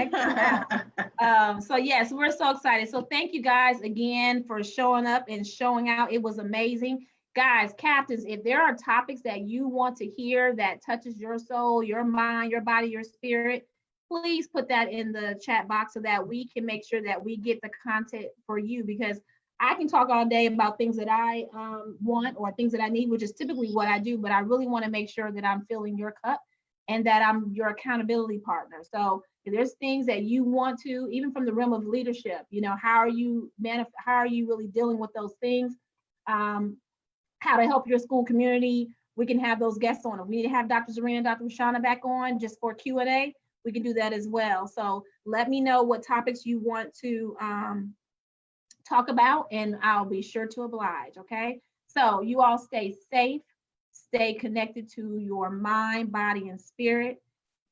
So yes, we're so excited. So thank you guys again for showing up and showing out. It was amazing. Guys, captains, if there are topics that you want to hear that touches your soul, your mind, your body, your spirit, please put that in the chat box so that we can make sure that we get the content for you, because I can talk all day about things that I want or things that I need, which is typically what I do, but I really want to make sure that I'm filling your cup and that I'm your accountability partner. So if there's things that you want to, even from the realm of leadership, how are you really dealing with those things? How to help your school community? We can have those guests on. If we need to have Dr. Zarinah and Dr. Raushanah back on just for Q&A, we can do that as well. So let me know what topics you want to talk about, and I'll be sure to oblige, okay? So you all stay safe, stay connected to your mind, body, and spirit,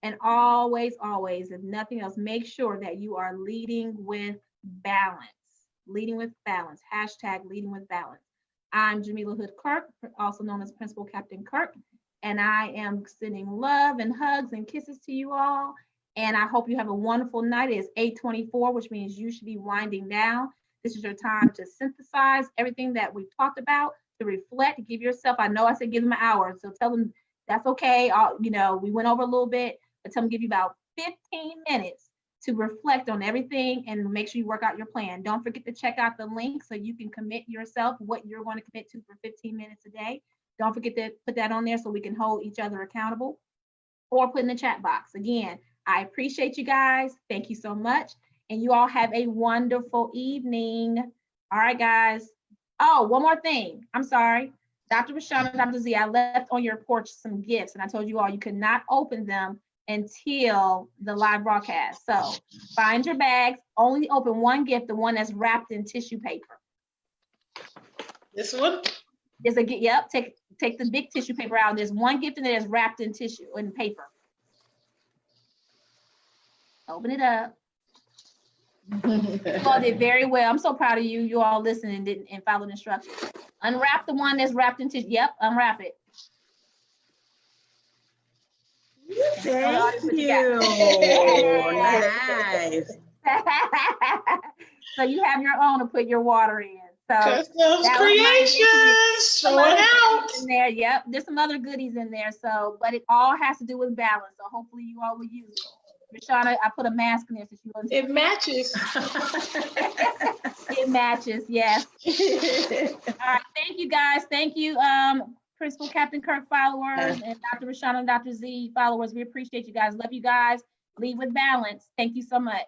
and always, if nothing else, make sure that you are leading with balance. Leading with Balance, hashtag Leading with Balance. I'm Jamila Hood Kirk, also known as Principal Captain Kirk, and I am sending love and hugs and kisses to you all. And I hope you have a wonderful night. It is 8:24, which means you should be winding down. This is your time to synthesize everything that we've talked about, to reflect, give yourself, I know I said give them an hour, so tell them that's okay. We went over a little bit, but tell them give you about 15 minutes to reflect on everything and make sure you work out your plan. Don't forget to check out the link so you can commit yourself what you're going to commit to for 15 minutes a day. Don't forget to put that on there so we can hold each other accountable, or put in the chat box. Again, I appreciate you guys. Thank you so much. And you all have a wonderful evening. All right, guys. Oh, one more thing. I'm sorry. Dr. Raushanah, Dr. Z, I left on your porch some gifts, and I told you all you could not open them until the live broadcast. So find your bags, only open one gift, the one that's wrapped in tissue paper. This one? There's a gift, yep, take the big tissue paper out. There's one gift in there that's wrapped in tissue, in paper. Open it up. You all did very well. I'm so proud of you. You all listened and followed instructions. Unwrap the one that's wrapped in tissue. Yep, unwrap it. Thank you. Nice. So you have your own to put your water in. So Customs Creations, showing out. in there. Yep, there's some other goodies in there. So, but it all has to do with balance. So hopefully you all will use it. Raushanah, I put a mask in there so she wasn't. It matches. It matches, yes. All right, thank you guys. Thank you, Principal Captain Kirk followers and Dr. Raushanah and Dr. Z followers. We appreciate you guys. Love you guys. Lead with balance. Thank you so much.